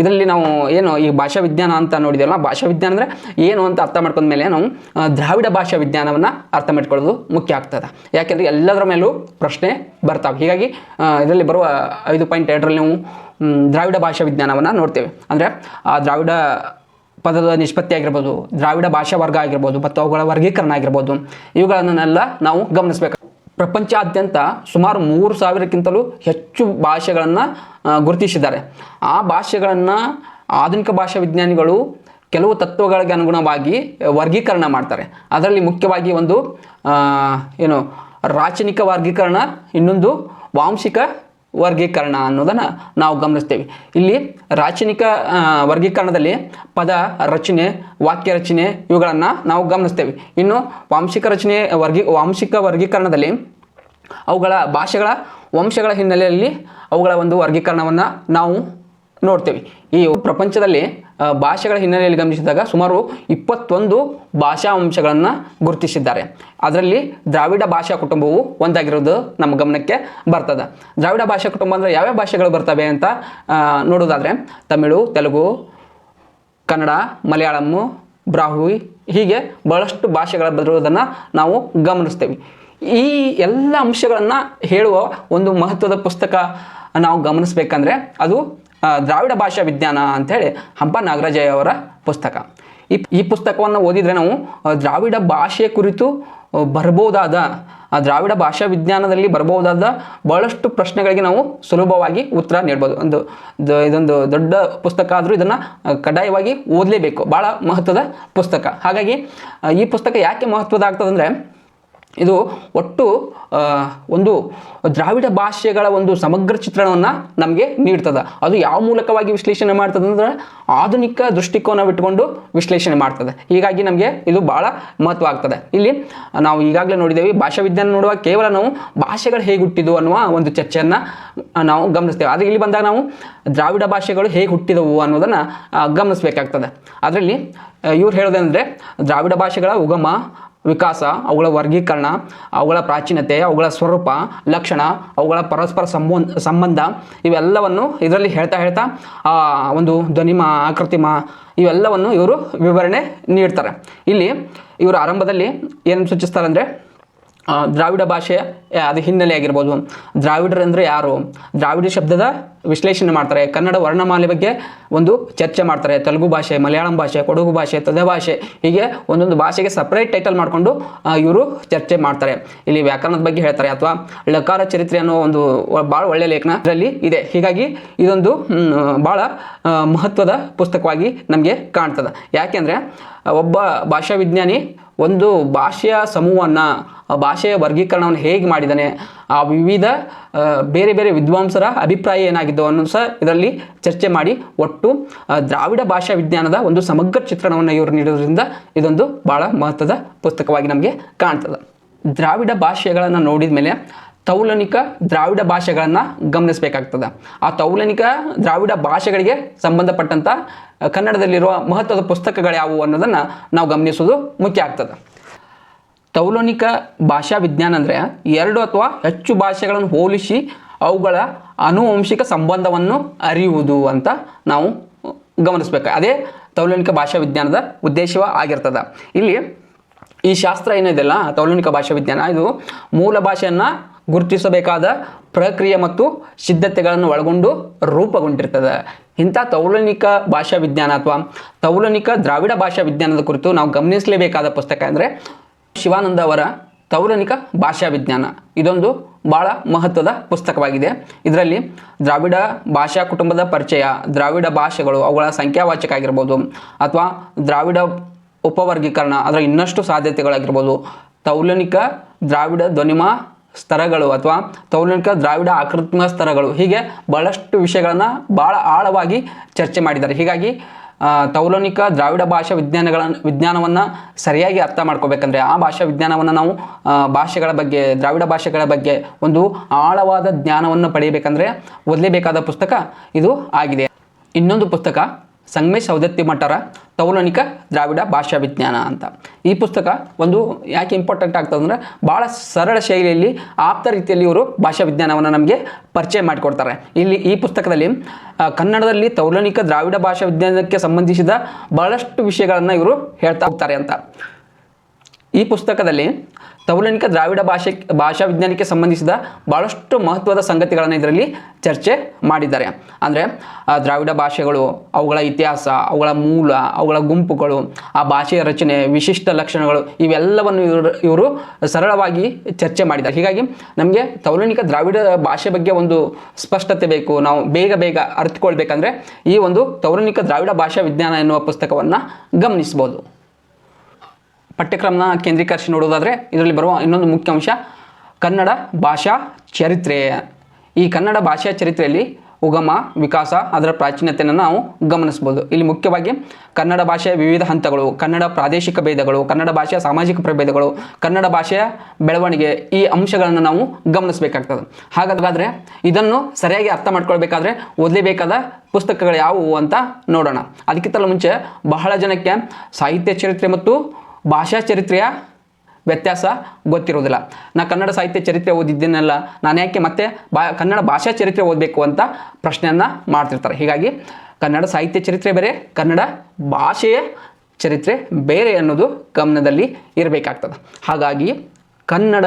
ಇದರಲ್ಲಿ ನಾವು ಏನು ಈ ಭಾಷಾ ವಿಜ್ಞಾನ ಅಂತ ನೋಡಿದೆವಲ್ಲ, ಭಾಷಾ ವಿಜ್ಞಾನ ಅಂದರೆ ಏನು ಅಂತ ಅರ್ಥ ಮಾಡ್ಕೊಂಡ್ಮೇಲೆ ನಾವು ದ್ರಾವಿಡ ಭಾಷಾ ವಿಜ್ಞಾನವನ್ನು ಅರ್ಥ ಮಾಡ್ಕೊಳ್ಳೋದು ಮುಖ್ಯ ಆಗ್ತದೆ. ಯಾಕೆಂದರೆ ಎಲ್ಲದರ ಮೇಲೂ ಪ್ರಶ್ನೆ ಬರ್ತಾವೆ. ಹೀಗಾಗಿ ಇದರಲ್ಲಿ ಬರುವ 5.2ರಲ್ಲಿ ನಾವು ದ್ರಾವಿಡ ಭಾಷಾ ವಿಜ್ಞಾನವನ್ನು ನೋಡ್ತೇವೆ. ಅಂದರೆ ಆ ದ್ರಾವಿಡ ಪದದ ನಿಷ್ಪತ್ತಿ ಆಗಿರ್ಬೋದು, ದ್ರಾವಿಡ ಭಾಷಾ ವರ್ಗ ಆಗಿರ್ಬೋದು ಮತ್ತು ಅವುಗಳ ವರ್ಗೀಕರಣ ಆಗಿರ್ಬೋದು, ಇವುಗಳನ್ನೆಲ್ಲ ನಾವು ಗಮನಿಸಬೇಕು. ಪ್ರಪಂಚಾದ್ಯಂತ ಸುಮಾರು 3000ಕ್ಕಿಂತಲೂ ಹೆಚ್ಚು ಭಾಷೆಗಳನ್ನು ಗುರುತಿಸಿದ್ದಾರೆ. ಆ ಭಾಷೆಗಳನ್ನು ಆಧುನಿಕ ಭಾಷಾ ವಿಜ್ಞಾನಿಗಳು ಕೆಲವು ತತ್ವಗಳಿಗೆ ಅನುಗುಣವಾಗಿ ವರ್ಗೀಕರಣ ಮಾಡ್ತಾರೆ. ಅದರಲ್ಲಿ ಮುಖ್ಯವಾಗಿ ಒಂದು ರಾಚನಿಕ ವರ್ಗೀಕರಣ, ಇನ್ನೊಂದು ವಾಂಶಿಕ ವರ್ಗೀಕರಣ ಅನ್ನೋದನ್ನು ನಾವು ಗಮನಿಸ್ತೇವೆ. ಇಲ್ಲಿ ರಾಚನಿಕ ವರ್ಗೀಕರಣದಲ್ಲಿ ಪದ ರಚನೆ, ವಾಕ್ಯ ರಚನೆ ಇವುಗಳನ್ನು ನಾವು ಗಮನಿಸ್ತೇವೆ. ಇನ್ನು ವಾಂಶಿಕ ವರ್ಗೀಕರಣದಲ್ಲಿ ಅವುಗಳ ಭಾಷೆಗಳ ವಂಶಗಳ ಹಿನ್ನೆಲೆಯಲ್ಲಿ ಅವುಗಳ ಒಂದು ವರ್ಗೀಕರಣವನ್ನು ನಾವು ನೋಡ್ತೇವೆ. ಈ ಪ್ರಪಂಚದಲ್ಲಿ ಭಾಷೆಗಳ ಹಿನ್ನೆಲೆಯಲ್ಲಿ ಗಮನಿಸಿದಾಗ ಸುಮಾರು 21 ಭಾಷಾ ಅಂಶಗಳನ್ನು ಗುರುತಿಸಿದ್ದಾರೆ. ಅದರಲ್ಲಿ ದ್ರಾವಿಡ ಭಾಷಾ ಕುಟುಂಬವು ಒಂದಾಗಿರೋದು ನಮ್ಮ ಗಮನಕ್ಕೆ ಬರ್ತದೆ. ದ್ರಾವಿಡ ಭಾಷಾ ಕುಟುಂಬ ಅಂದರೆ ಯಾವ್ಯಾವ ಭಾಷೆಗಳು ಬರ್ತವೆ ಅಂತ ನೋಡೋದಾದರೆ ತಮಿಳು, ತೆಲುಗು, ಕನ್ನಡ, ಮಲಯಾಳಮ್ಮು, ಬ್ರಾಹ್ಮಿ ಹೀಗೆ ಬಹಳಷ್ಟು ಭಾಷೆಗಳು ಬರುವುದನ್ನು ನಾವು ಗಮನಿಸ್ತೇವೆ. ಈ ಎಲ್ಲ ಅಂಶಗಳನ್ನು ಹೇಳುವ ಒಂದು ಮಹತ್ವದ ಪುಸ್ತಕ ನಾವು ಗಮನಿಸಬೇಕಂದ್ರೆ ಅದು ದ್ರಾವಿಡ ಭಾಷಾ ವಿಜ್ಞಾನ ಅಂಥೇಳಿ ಹಂಪ ನಾಗರಾಜಯ್ಯ ಅವರ ಪುಸ್ತಕ. ಈ ಪುಸ್ತಕವನ್ನು ಓದಿದರೆ ನಾವು ದ್ರಾವಿಡ ಭಾಷೆ ಕುರಿತು ಬರಬಹುದಾದ, ದ್ರಾವಿಡ ಭಾಷಾ ವಿಜ್ಞಾನದಲ್ಲಿ ಬರಬಹುದಾದ ಬಹಳಷ್ಟು ಪ್ರಶ್ನೆಗಳಿಗೆ ನಾವು ಸುಲಭವಾಗಿ ಉತ್ತರ ನೀಡ್ಬೋದು. ಇದೊಂದು ದೊಡ್ಡ ಪುಸ್ತಕ ಆದರೂ ಇದನ್ನು ಕಡ್ಡಾಯವಾಗಿ ಓದಲೇಬೇಕು. ಭಾಳ ಮಹತ್ವದ ಪುಸ್ತಕ. ಹಾಗಾಗಿ ಈ ಪುಸ್ತಕ ಯಾಕೆ ಮಹತ್ವದ ಆಗ್ತದಂದರೆ ಇದು ಒಟ್ಟು ಒಂದು ದ್ರಾವಿಡ ಭಾಷೆಗಳ ಒಂದು ಸಮಗ್ರ ಚಿತ್ರಣವನ್ನು ನಮಗೆ ನೀಡ್ತದೆ. ಅದು ಯಾವ ಮೂಲಕವಾಗಿ ವಿಶ್ಲೇಷಣೆ ಮಾಡ್ತದೆ ಅಂದರೆ ಆಧುನಿಕ ದೃಷ್ಟಿಕೋನವಿಟ್ಟುಕೊಂಡು ವಿಶ್ಲೇಷಣೆ ಮಾಡ್ತದೆ. ಹೀಗಾಗಿ ನಮಗೆ ಇದು ಭಾಳ ಮಹತ್ವ ಆಗ್ತದೆ. ಇಲ್ಲಿ ನಾವು ಈಗಾಗಲೇ ನೋಡಿದ್ದೇವೆ, ಭಾಷಾ ವಿಜ್ಞಾನ ನೋಡುವಾಗ ಕೇವಲ ನಾವು ಭಾಷೆಗಳು ಹೇಗೆ ಹುಟ್ಟಿದವು ಅನ್ನುವ ಒಂದು ಚರ್ಚೆಯನ್ನು ನಾವು ಗಮನಿಸ್ತೇವೆ. ಆದರೆ ಇಲ್ಲಿ ಬಂದಾಗ ನಾವು ದ್ರಾವಿಡ ಭಾಷೆಗಳು ಹೇಗೆ ಹುಟ್ಟಿದವು ಅನ್ನೋದನ್ನು ಗಮನಿಸಬೇಕಾಗ್ತದೆ. ಅದರಲ್ಲಿ ಇವ್ರು ಹೇಳೋದಂದರೆ ದ್ರಾವಿಡ ಭಾಷೆಗಳ ಉಗಮ, ವಿಕಾಸ, ಅವುಗಳ ವರ್ಗೀಕರಣ, ಅವುಗಳ ಪ್ರಾಚೀನತೆ, ಅವುಗಳ ಸ್ವರೂಪ, ಲಕ್ಷಣ, ಅವುಗಳ ಪರಸ್ಪರ ಸಂಬಂಧ ಇವೆಲ್ಲವನ್ನು ಇದರಲ್ಲಿ ಹೇಳ್ತಾ ಒಂದು ಧ್ವನಿಮ, ಆಕೃತಿಮ ಇವೆಲ್ಲವನ್ನು ಇವರು ವಿವರಣೆ ನೀಡ್ತಾರೆ. ಇಲ್ಲಿ ಇವರು ಆರಂಭದಲ್ಲಿ ಏನು ಸೂಚಿಸ್ತಾರೆ ಅಂದರೆ ದ್ರಾವಿಡ ಭಾಷೆಯ ಅದು ಹಿನ್ನೆಲೆ ಆಗಿರ್ಬೋದು, ದ್ರಾವಿಡರು ಅಂದರೆ ಯಾರು, ದ್ರಾವಿಡ ಶಬ್ದದ ವಿಶ್ಲೇಷಣೆ ಮಾಡ್ತಾರೆ, ಕನ್ನಡ ವರ್ಣಮಾಲೆ ಬಗ್ಗೆ ಒಂದು ಚರ್ಚೆ ಮಾಡ್ತಾರೆ, ತೆಲುಗು ಭಾಷೆ, ಮಲಯಾಳಂ ಭಾಷೆ, ಕೊಡಗು ಭಾಷೆ, ತೊದೆ ಭಾಷೆ ಹೀಗೆ ಒಂದೊಂದು ಭಾಷೆಗೆ ಸಪ್ರೇಟ್ ಟೈಟಲ್ ಮಾಡಿಕೊಂಡು ಇವರು ಚರ್ಚೆ ಮಾಡ್ತಾರೆ. ಇಲ್ಲಿ ವ್ಯಾಕರಣದ ಬಗ್ಗೆ ಹೇಳ್ತಾರೆ, ಅಥವಾ ಲಕಾರ ಚರಿತ್ರೆ ಅನ್ನೋ ಒಂದು ಭಾಳ ಒಳ್ಳೆಯ ಲೇಖನ ಇದರಲ್ಲಿ ಇದೆ. ಹೀಗಾಗಿ ಇದೊಂದು ಭಾಳ ಮಹತ್ವದ ಪುಸ್ತಕವಾಗಿ ನಮಗೆ ಕಾಣ್ತದೆ. ಯಾಕೆಂದರೆ ಒಬ್ಬ ಭಾಷಾ ವಿಜ್ಞಾನಿ ಒಂದು ಭಾಷೆಯ ಸಮೂಹವನ್ನು, ಭಾಷೆಯ ವರ್ಗೀಕರಣವನ್ನು ಹೇಗೆ ಮಾಡಿದ್ದಾನೆ, ಆ ವಿವಿಧ ಬೇರೆ ಬೇರೆ ವಿದ್ವಾಂಸರ ಅಭಿಪ್ರಾಯ ಏನಾಗಿದ್ದವು ಅನ್ನೋದು ಸಹ ಇದರಲ್ಲಿ ಚರ್ಚೆ ಮಾಡಿ ಒಟ್ಟು ದ್ರಾವಿಡ ಭಾಷಾ ವಿಜ್ಞಾನದ ಒಂದು ಸಮಗ್ರ ಚಿತ್ರಣವನ್ನು ಇವರು ನೀಡೋದ್ರಿಂದ ಇದೊಂದು ಭಾಳ ಮಹತ್ವದ ಪುಸ್ತಕವಾಗಿ ನಮಗೆ ಕಾಣ್ತದೆ. ದ್ರಾವಿಡ ಭಾಷೆಗಳನ್ನು ನೋಡಿದ ಮೇಲೆ ತೌಲನಿಕ ದ್ರಾವಿಡ ಭಾಷೆಗಳನ್ನು ಗಮನಿಸಬೇಕಾಗ್ತದೆ. ಆ ತೌಲನಿಕ ದ್ರಾವಿಡ ಭಾಷೆಗಳಿಗೆ ಸಂಬಂಧಪಟ್ಟಂಥ ಕನ್ನಡದಲ್ಲಿರುವ ಮಹತ್ವದ ಪುಸ್ತಕಗಳು ಯಾವುವು ಅನ್ನೋದನ್ನು ನಾವು ಗಮನಿಸೋದು ಮುಖ್ಯ ಆಗ್ತದೆ. ತೌಲನಿಕ ಭಾಷಾ ವಿಜ್ಞಾನ ಅಂದರೆ 2 ಅಥವಾ ಹೆಚ್ಚು ಭಾಷೆಗಳನ್ನು ಹೋಲಿಸಿ ಅವುಗಳ ಆನುವಂಶಿಕ ಸಂಬಂಧವನ್ನು ಅರಿಯುವುದು ಅಂತ ನಾವು ಗಮನಿಸಬೇಕು. ಅದೇ ತೌಲನಿಕ ಭಾಷಾ ವಿಜ್ಞಾನದ ಉದ್ದೇಶವ ಆಗಿರ್ತದೆ. ಇಲ್ಲಿ ಈ ಶಾಸ್ತ್ರ ಏನಿದೆಯಲ್ಲ, ತೌಲನಿಕ ಭಾಷಾ ವಿಜ್ಞಾನ, ಇದು ಮೂಲ ಭಾಷೆಯನ್ನು ಗುರುತಿಸಬೇಕಾದ ಪ್ರಕ್ರಿಯೆ ಮತ್ತು ಸಿದ್ಧತೆಗಳನ್ನು ಒಳಗೊಂಡು ರೂಪುಗೊಂಡಿರ್ತದೆ. ಇಂಥ ತೌಲನಿಕ ಭಾಷಾ ವಿಜ್ಞಾನ ಅಥವಾ ತೌಲನಿಕ ದ್ರಾವಿಡ ಭಾಷಾ ವಿಜ್ಞಾನದ ಕುರಿತು ನಾವು ಗಮನಿಸಲೇಬೇಕಾದ ಪುಸ್ತಕ ಅಂದರೆ ಶಿವಾನಂದ ಅವರ ತೌಲನಿಕ ಭಾಷಾ ವಿಜ್ಞಾನ. ಇದೊಂದು ಭಾಳ ಮಹತ್ವದ ಪುಸ್ತಕವಾಗಿದೆ. ಇದರಲ್ಲಿ ದ್ರಾವಿಡ ಭಾಷಾ ಕುಟುಂಬದ ಪರಿಚಯ, ದ್ರಾವಿಡ ಭಾಷೆಗಳು, ಅವುಗಳ ಸಂಖ್ಯಾವಾಚಕ ಆಗಿರ್ಬೋದು, ಅಥವಾ ದ್ರಾವಿಡ ಉಪವರ್ಗೀಕರಣ, ಅದರ ಇನ್ನಷ್ಟು ಸಾಧ್ಯತೆಗಳಾಗಿರ್ಬೋದು, ತೌಲನಿಕ ದ್ರಾವಿಡ ಧ್ವನಿಮ ಸ್ತರಗಳು ಅಥವಾ ತೌಲನಿಕ ದ್ರಾವಿಡ ಆಕೃತಿಮ ಸ್ತರಗಳು, ಹೀಗೆ ಬಹಳಷ್ಟು ವಿಷಯಗಳನ್ನು ಭಾಳ ಆಳವಾಗಿ ಚರ್ಚೆ ಮಾಡಿದ್ದಾರೆ. ಹೀಗಾಗಿ ತೌಲನಿಕ ದ್ರಾವಿಡ ಭಾಷಾ ವಿಜ್ಞಾನವನ್ನು ಸರಿಯಾಗಿ ಅರ್ಥ ಮಾಡ್ಕೋಬೇಕಂದ್ರೆ, ಆ ಭಾಷಾ ವಿಜ್ಞಾನವನ್ನು ನಾವು ಭಾಷೆಗಳ ಬಗ್ಗೆ, ದ್ರಾವಿಡ ಭಾಷೆಗಳ ಬಗ್ಗೆ ಒಂದು ಆಳವಾದ ಜ್ಞಾನವನ್ನು ಪಡೆಯಬೇಕಂದ್ರೆ ಓದಲೇಬೇಕಾದ ಪುಸ್ತಕ ಇದು ಆಗಿದೆ. ಇನ್ನೊಂದು ಪುಸ್ತಕ ಸಂಗಮೇಶ್ ಸವದತ್ತಿ ಮಠರ ತೌಲನಿಕ ದ್ರಾವಿಡ ಭಾಷಾ ವಿಜ್ಞಾನ ಅಂತ. ಈ ಪುಸ್ತಕ ಒಂದು ಯಾಕೆ ಇಂಪಾರ್ಟೆಂಟ್ ಆಗ್ತದೆ ಅಂದರೆ ಭಾಳ ಸರಳ ಶೈಲಿಯಲ್ಲಿ ಆಪ್ತ ರೀತಿಯಲ್ಲಿ ಇವರು ಭಾಷಾ ವಿಜ್ಞಾನವನ್ನು ನಮಗೆ ಪರಿಚಯ ಮಾಡಿಕೊಡ್ತಾರೆ. ಇಲ್ಲಿ ಈ ಪುಸ್ತಕದಲ್ಲಿ ಕನ್ನಡದಲ್ಲಿ ತೌಲನಿಕ ದ್ರಾವಿಡ ಭಾಷಾ ವಿಜ್ಞಾನಕ್ಕೆ ಸಂಬಂಧಿಸಿದ ಬಹಳಷ್ಟು ವಿಷಯಗಳನ್ನು ಇವರು ಹೇಳ್ತಾ ಹೋಗ್ತಾರೆ ಅಂತ. ಈ ಪುಸ್ತಕದಲ್ಲಿ ತೌಲನಿಕ ದ್ರಾವಿಡ ಭಾಷಾ ವಿಜ್ಞಾನಕ್ಕೆ ಸಂಬಂಧಿಸಿದ ಭಾಳಷ್ಟು ಮಹತ್ವದ ಸಂಗತಿಗಳನ್ನು ಇದರಲ್ಲಿ ಚರ್ಚೆ ಮಾಡಿದ್ದಾರೆ. ಅಂದರೆ ದ್ರಾವಿಡ ಭಾಷೆಗಳು, ಅವುಗಳ ಇತಿಹಾಸ, ಅವುಗಳ ಮೂಲ, ಅವುಗಳ ಗುಂಪುಗಳು, ಆ ಭಾಷೆಯ ರಚನೆ, ವಿಶಿಷ್ಟ ಲಕ್ಷಣಗಳು, ಇವೆಲ್ಲವನ್ನು ಇವರು ಸರಳವಾಗಿ ಚರ್ಚೆ ಮಾಡಿದ್ದಾರೆ. ಹೀಗಾಗಿ ನಮಗೆ ತೌಲನಿಕ ದ್ರಾವಿಡ ಭಾಷೆ ಬಗ್ಗೆ ಒಂದು ಸ್ಪಷ್ಟತೆ ಬೇಕು, ನಾವು ಬೇಗ ಅರ್ಥಕೊಳ್ಬೇಕಂದ್ರೆ ಈ ಒಂದು ತೌಲನಿಕ ದ್ರಾವಿಡ ಭಾಷಾ ವಿಜ್ಞಾನ ಎನ್ನುವ ಪುಸ್ತಕವನ್ನು ಗಮನಿಸ್ಬೋದು. ಪಠ್ಯಕ್ರಮನ ಕೇಂದ್ರೀಕರಿಸಿ ನೋಡೋದಾದರೆ ಇದರಲ್ಲಿ ಬರುವ ಇನ್ನೊಂದು ಮುಖ್ಯ ಅಂಶ ಕನ್ನಡ ಭಾಷಾ ಚರಿತ್ರೆ. ಈ ಕನ್ನಡ ಭಾಷಾ ಚರಿತ್ರೆಯಲ್ಲಿ ಉಗಮ, ವಿಕಾಸ, ಅದರ ಪ್ರಾಚೀನತೆಯನ್ನು ನಾವು ಗಮನಿಸ್ಬೋದು. ಇಲ್ಲಿ ಮುಖ್ಯವಾಗಿ ಕನ್ನಡ ಭಾಷೆಯ ವಿವಿಧ ಹಂತಗಳು, ಕನ್ನಡ ಪ್ರಾದೇಶಿಕ ಭೇದಗಳು, ಕನ್ನಡ ಭಾಷೆಯ ಸಾಮಾಜಿಕ ಪ್ರಭೇದಗಳು, ಕನ್ನಡ ಭಾಷೆಯ ಬೆಳವಣಿಗೆ, ಈ ಅಂಶಗಳನ್ನು ನಾವು ಗಮನಿಸಬೇಕಾಗ್ತದೆ. ಹಾಗಾದರೆ ಇದನ್ನು ಸರಿಯಾಗಿ ಅರ್ಥ ಮಾಡ್ಕೊಳ್ಬೇಕಾದ್ರೆ ಓದಲೇಬೇಕಾದ ಪುಸ್ತಕಗಳು ಯಾವುವು ಅಂತ ನೋಡೋಣ. ಅದಕ್ಕಿಂತಲೂ ಮುಂಚೆ ಬಹಳ ಜನಕ್ಕೆ ಸಾಹಿತ್ಯ ಚರಿತ್ರೆ ಮತ್ತು ಭಾಷಾ ಚರಿತ್ರೆಯ ವ್ಯತ್ಯಾಸ ಗೊತ್ತಿರೋದಿಲ್ಲ. ನಾ ಕನ್ನಡ ಸಾಹಿತ್ಯ ಚರಿತ್ರೆ ಓದಿದ್ದೇನಲ್ಲ, ನಾನು ಯಾಕೆ ಮತ್ತೆ ಕನ್ನಡ ಭಾಷಾ ಚರಿತ್ರೆ ಓದಬೇಕು ಅಂತ ಪ್ರಶ್ನೆಯನ್ನು ಮಾಡ್ತಿರ್ತಾರೆ. ಹೀಗಾಗಿ ಕನ್ನಡ ಸಾಹಿತ್ಯ ಚರಿತ್ರೆ ಬೇರೆ, ಕನ್ನಡ ಭಾಷೆಯ ಚರಿತ್ರೆ ಬೇರೆ ಅನ್ನೋದು ಗಮನದಲ್ಲಿ ಇರಬೇಕಾಗ್ತದೆ. ಹಾಗಾಗಿ ಕನ್ನಡ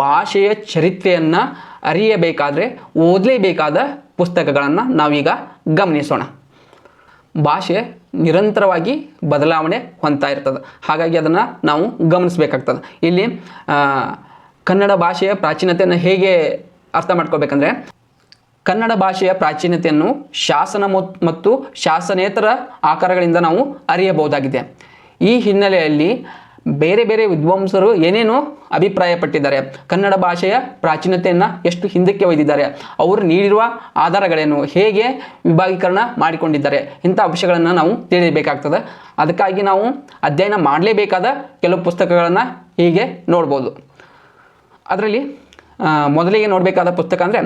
ಭಾಷೆಯ ಚರಿತ್ರೆಯನ್ನು ಅರಿಯಬೇಕಾದರೆ ಓದಲೇಬೇಕಾದ ಪುಸ್ತಕಗಳನ್ನು ನಾವೀಗ ಗಮನಿಸೋಣ. ಭಾಷೆ ನಿರಂತರವಾಗಿ ಬದಲಾವಣೆ ಹೊಂದ್ತಾ ಇರ್ತದೆ, ಹಾಗಾಗಿ ಅದನ್ನು ನಾವು ಗಮನಿಸಬೇಕಾಗ್ತದೆ. ಇಲ್ಲಿ ಕನ್ನಡ ಭಾಷೆಯ ಪ್ರಾಚೀನತೆಯನ್ನು ಹೇಗೆ ಅರ್ಥ ಮಾಡ್ಕೋಬೇಕಂದ್ರೆ, ಕನ್ನಡ ಭಾಷೆಯ ಪ್ರಾಚೀನತೆಯನ್ನು ಶಾಸನ ಮತ್ತು ಶಾಸನೇತರ ಆಕಾರಗಳಿಂದ ನಾವು ಅರಿಯಬಹುದಾಗಿದೆ. ಈ ಹಿನ್ನೆಲೆಯಲ್ಲಿ ಬೇರೆ ಬೇರೆ ವಿದ್ವಾಂಸರು ಏನೇನೋ ಅಭಿಪ್ರಾಯಪಟ್ಟಿದ್ದಾರೆ, ಕನ್ನಡ ಭಾಷೆಯ ಪ್ರಾಚೀನತೆಯನ್ನು ಎಷ್ಟು ಹಿಂದಕ್ಕೆ ಒಯ್ದಿದ್ದಾರೆ, ಅವರು ನೀಡಿರುವ ಆಧಾರಗಳೇನು, ಹೇಗೆ ವಿಭಾಗೀಕರಣ ಮಾಡಿಕೊಂಡಿದ್ದಾರೆ, ಇಂಥ ಅಂಶಗಳನ್ನು ನಾವು ತಿಳಿಯಬೇಕಾಗ್ತದೆ. ಅದಕ್ಕಾಗಿ ನಾವು ಅಧ್ಯಯನ ಮಾಡಲೇಬೇಕಾದ ಕೆಲವು ಪುಸ್ತಕಗಳನ್ನು ಹೀಗೆ ನೋಡ್ಬೋದು. ಅದರಲ್ಲಿ ಮೊದಲಿಗೆ ನೋಡಬೇಕಾದ ಪುಸ್ತಕ ಅಂದರೆ